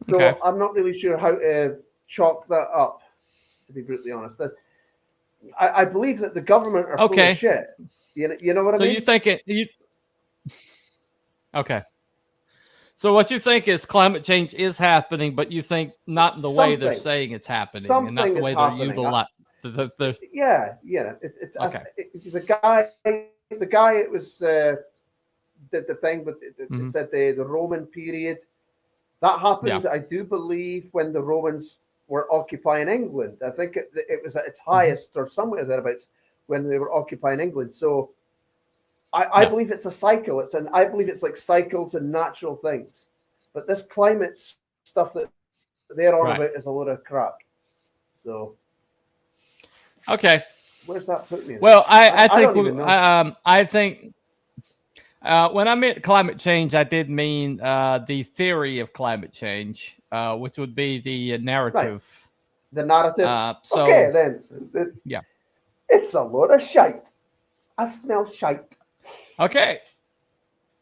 So I'm not really sure how to chalk that up, to be brutally honest. I believe that the government are full of shit. You know what I mean? So you think okay. So what you think is climate change is happening, but you think not in the way they're saying it's happening, and not the way they're utilizing. Yeah. It's okay. The guy. It was did the thing, but it said the Roman period that happened. Yeah. I do believe when the Romans were occupying England. I think it was at its highest or somewhere thereabouts when they were occupying England. So I believe it's a cycle. I believe it's like cycles and natural things. But this climate stuff that they're on about is a load of crap. So okay, where's that put me? Well, I think when I meant climate change, I did mean the theory of climate change, which would be the narrative. Right. The narrative. Okay, then. It's a load of shite. I smell shite. Okay.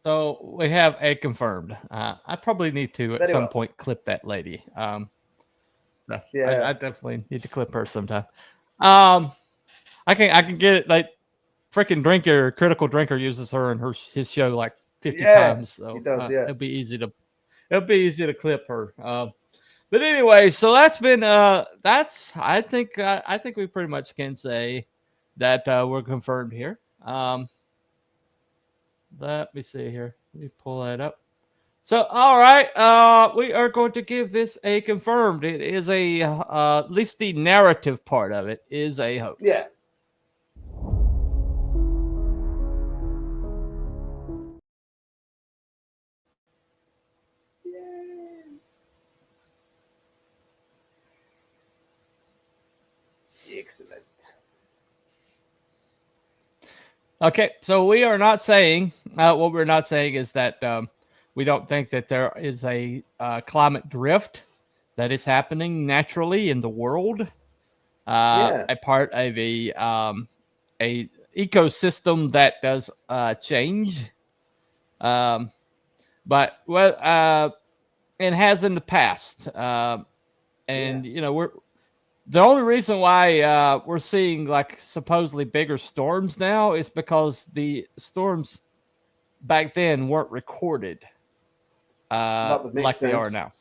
So we have a confirmed. I probably need to at some point clip that lady. I definitely need to clip her sometime. I can get it, like freaking critical drinker uses her in his show like 50 times. So he does, it'll be easy to clip her. But anyway, so that's been I think we pretty much can say that we're confirmed here. Let me see here. Let me pull that up. So, all right, we are going to give this a confirmed. It is at least the narrative part of it is a hoax. Yeah. Excellent. Okay, so we are not saying what we're not saying is that we don't think that there is a climate drift that is happening naturally in the world. A part of a ecosystem that does change, but it has in the past, and we're. The only reason why we're seeing like supposedly bigger storms now is because the back then weren't recorded like they are now.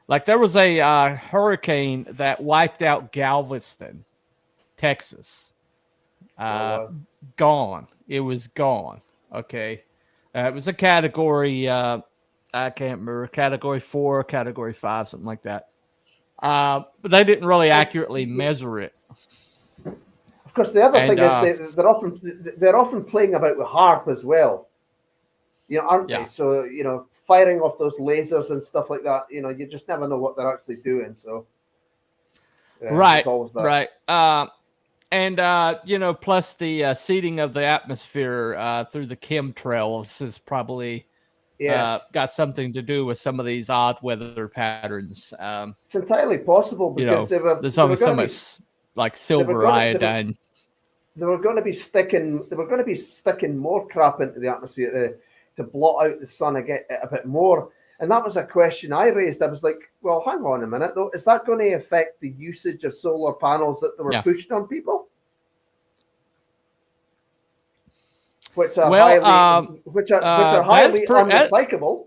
Like there was a hurricane that wiped out Galveston, Texas. Gone. It was gone. Okay. It was a category, I can't remember, category 4, category 5, something like that. But they didn't really accurately measure it. Of course, the other thing is they're often playing about with HAARP as well. Aren't they? So firing off those lasers and stuff like that. You just never know what they're actually doing. So Right. It's always that. Right. And plus the seeding of the atmosphere through the chemtrails is probably got something to do with some of these odd weather patterns. It's entirely possible because there's only so much like silver iodine. They were going to be sticking more crap into the atmosphere to blot out the sun a bit more. And that was a question I raised. I was like, well, hang on a minute, though. Is that going to affect the usage of solar panels that they were pushed on people? Which are highly unrecyclable.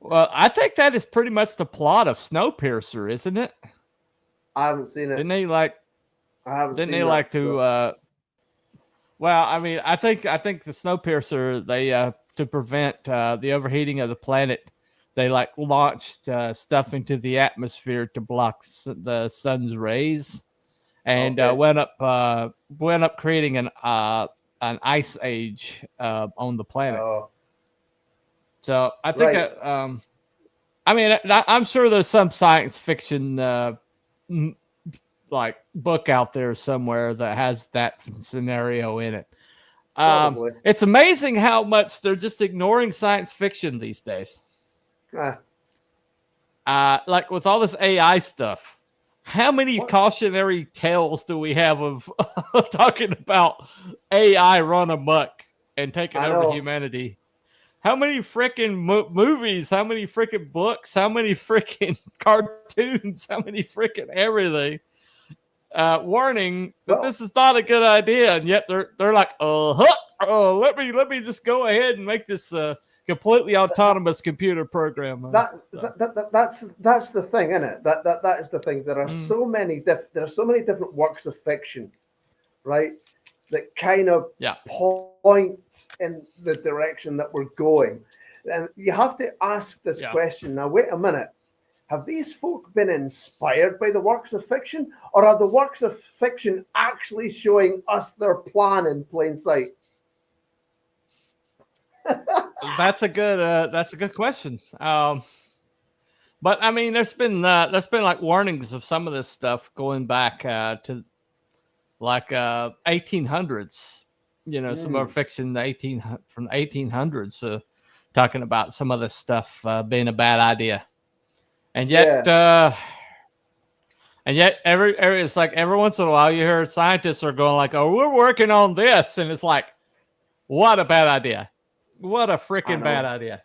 Well, I think that is pretty much the plot of Snowpiercer, isn't it? I haven't seen it. Didn't they like to? Well, I mean, I think the Snowpiercer, they to prevent the overheating of the planet, they like launched stuff into the atmosphere to block the sun's rays, and went up creating an ice age on the planet. So I think I mean, I'm sure there's some science fiction like book out there somewhere that has that scenario in it. It's amazing how much they're just ignoring science fiction these days. Like with all this AI stuff, how many cautionary tales do we have of talking about AI run amok and taking over humanity? How many freaking movies, how many freaking books, how many freaking cartoons, how many freaking everything warning that this is not a good idea, and yet they're like, let me just go ahead and make this completely autonomous computer program. That's the thing, isn't it? That is the thing. There are so many different works of fiction, right? That kind of point in the direction that we're going, and you have to ask this question. Now, wait a minute. Have these folk been inspired by the works of fiction, or are the works of fiction actually showing us their plan in plain sight? That's a good question. But I mean, there's been like warnings of some of this stuff going back to like 1800s. Some of our fiction from the 1800s talking about some of this stuff being a bad idea. And yet, it's like every once in a while you hear scientists are going like, "Oh, we're working on this," and it's like, "What a bad idea! What a freaking bad idea!"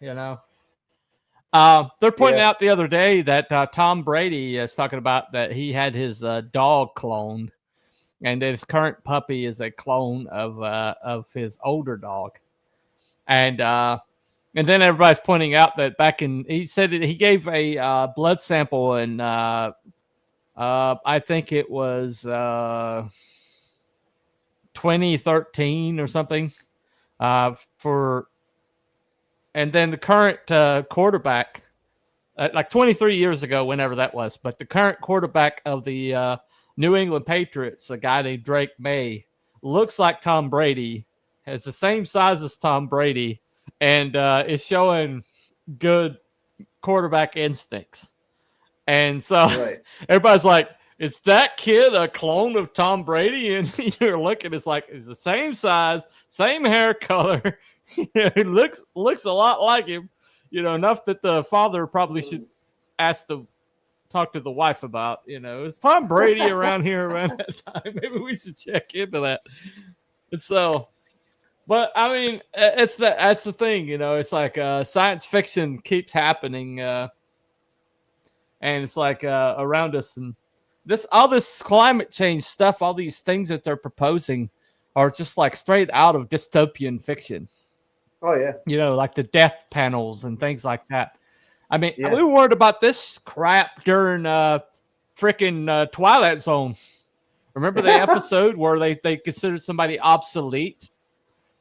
They're pointing out the other day that Tom Brady is talking about that he had his dog cloned, and his current puppy is a clone of his older dog, and then everybody's pointing out that he said that he gave a blood sample in, I think it was 2013 or something, and then the current quarterback, like 23 years ago, whenever that was, but the current quarterback of the New England Patriots, a guy named Drake May, looks like Tom Brady, has the same size as Tom Brady, and is showing good quarterback instincts. And so everybody's like, is that kid a clone of Tom Brady? And you're looking, it's like, it's the same size, same hair color. It looks a lot like him, enough that the father probably should ask to talk to the wife about, is Tom Brady around here around that time? Maybe we should check into that. And so, but I mean, that's the thing, it's like science fiction keeps happening, and it's like around us, and all this climate change stuff, all these things that they're proposing are just like straight out of dystopian fiction. Oh yeah, like the death panels and things like that. I mean, we were worried about this crap during freaking Twilight Zone. Remember the episode where they considered somebody obsolete?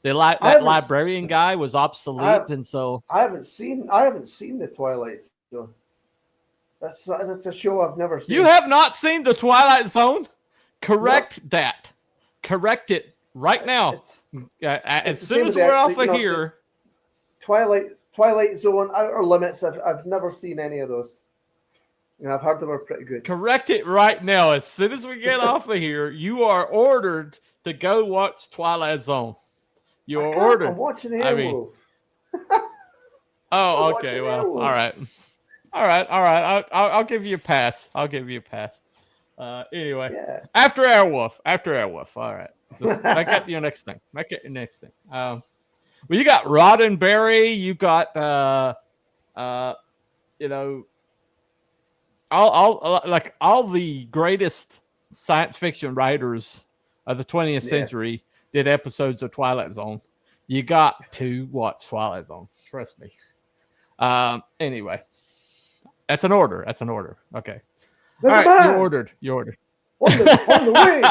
That librarian guy was obsolete, and so I haven't seen the Twilight Zone. That's a show I've never seen. You have not seen the Twilight Zone? Correct that. Correct it right now. As soon as we're off of here. Twilight Zone, Outer Limits. I've never seen any of those. And I've heard they were pretty good. Correct it right now. As soon as we get off of here, you are ordered to go watch Twilight Zone. You are ordered. I'm watching Oh, Airwolf. okay. Well, all right. I'll give you a pass. Anyway, after Airwolf. All right. Make it your next thing. Well, you got Roddenberry. You got all the greatest science fiction writers of the 20th century did episodes of Twilight Zone. You got to watch Twilight Zone. Trust me. Anyway, that's an order. Okay. All right, you're ordered. On the way.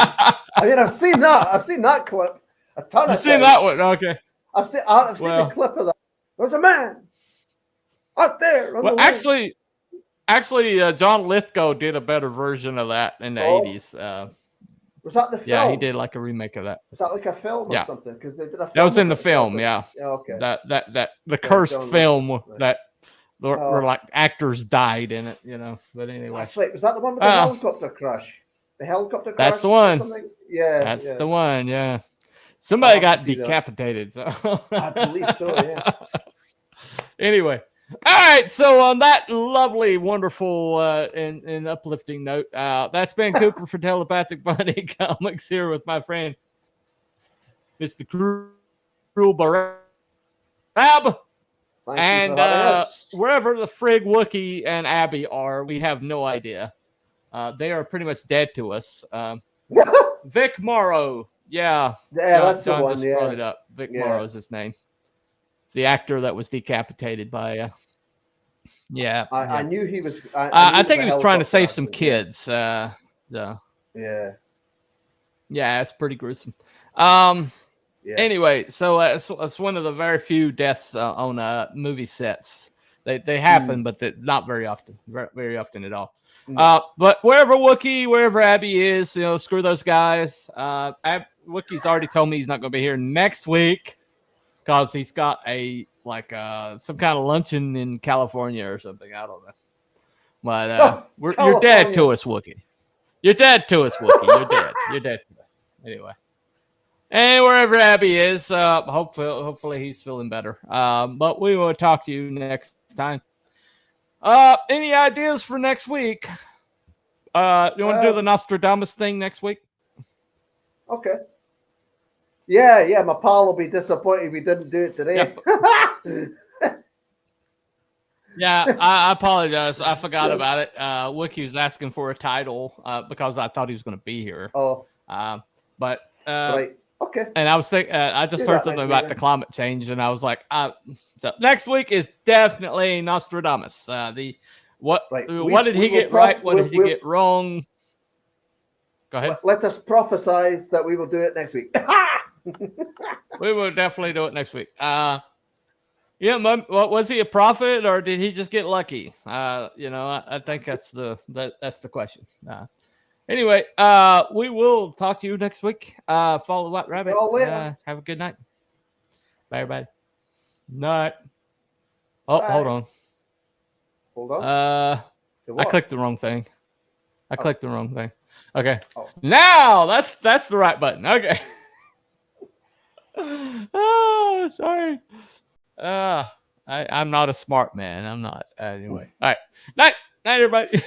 I mean, I've seen that clip a ton of times. You've seen that one? Okay. I've seen the clip of that. There's a man out there. Actually, John Lithgow did a better version of that in the 80s. Was that the film? Yeah, he did like a remake of that. Was that like a film or something? Because they did a film. That was in the film, yeah. Okay. The cursed film that where like actors died in it, But anyway. That's right. Was that the one with the helicopter crash? The helicopter crash? That's the one. Yeah. That's the one, yeah. Somebody got decapitated. So. I believe so, yeah. Anyway. All right, so on that lovely, wonderful, and uplifting note, that's been Cooper for Telepathic Bunny Comics here with my friend, Mr. Cruel Barab. And wherever the frig Wookie and Abby are, we have no idea. They are pretty much dead to us. Vic Morrow, that's John the one. Just brought it up. Vic Morrow is his name. The actor that was decapitated by I knew he was I think he was trying to save some kids. Yeah, it's pretty gruesome. Anyway, so it's one of the very few deaths on movie sets. They happen, but not very often. Very often at all. But wherever Wookie, wherever Abby is, screw those guys. Wookie's already told me he's not going to be here next week. Because he's got some kind of luncheon in California or something. I don't know. But you're dead to us, Wookie. You're dead. You're dead. Anyway. And wherever Abby is, hopefully he's feeling better. But we will talk to you next time. Any ideas for next week? You want to do the Nostradamus thing next week? Okay. Yeah, my pal will be disappointed we didn't do it today. I apologize. I forgot about it. Wookie was asking for a title because I thought he was going to be here. Right. Okay. And I was thinking, I just heard something about the climate change, and I was like, so next week is definitely Nostradamus. What did he get right? What did he get wrong? Go ahead. Let us prophesize that we will do it next week. We will definitely do it next week. Was he a prophet or did he just get lucky? I think that's the question. Anyway, we will talk to you next week. Follow White Rabbit. Have a good night. Bye, everybody. Night. Oh, Bye. hold on. Hold on. I clicked the wrong thing. Okay. Now that's the right button. Okay. Sorry. I'm not a smart man. I'm not. Anyway. All right. Night, everybody.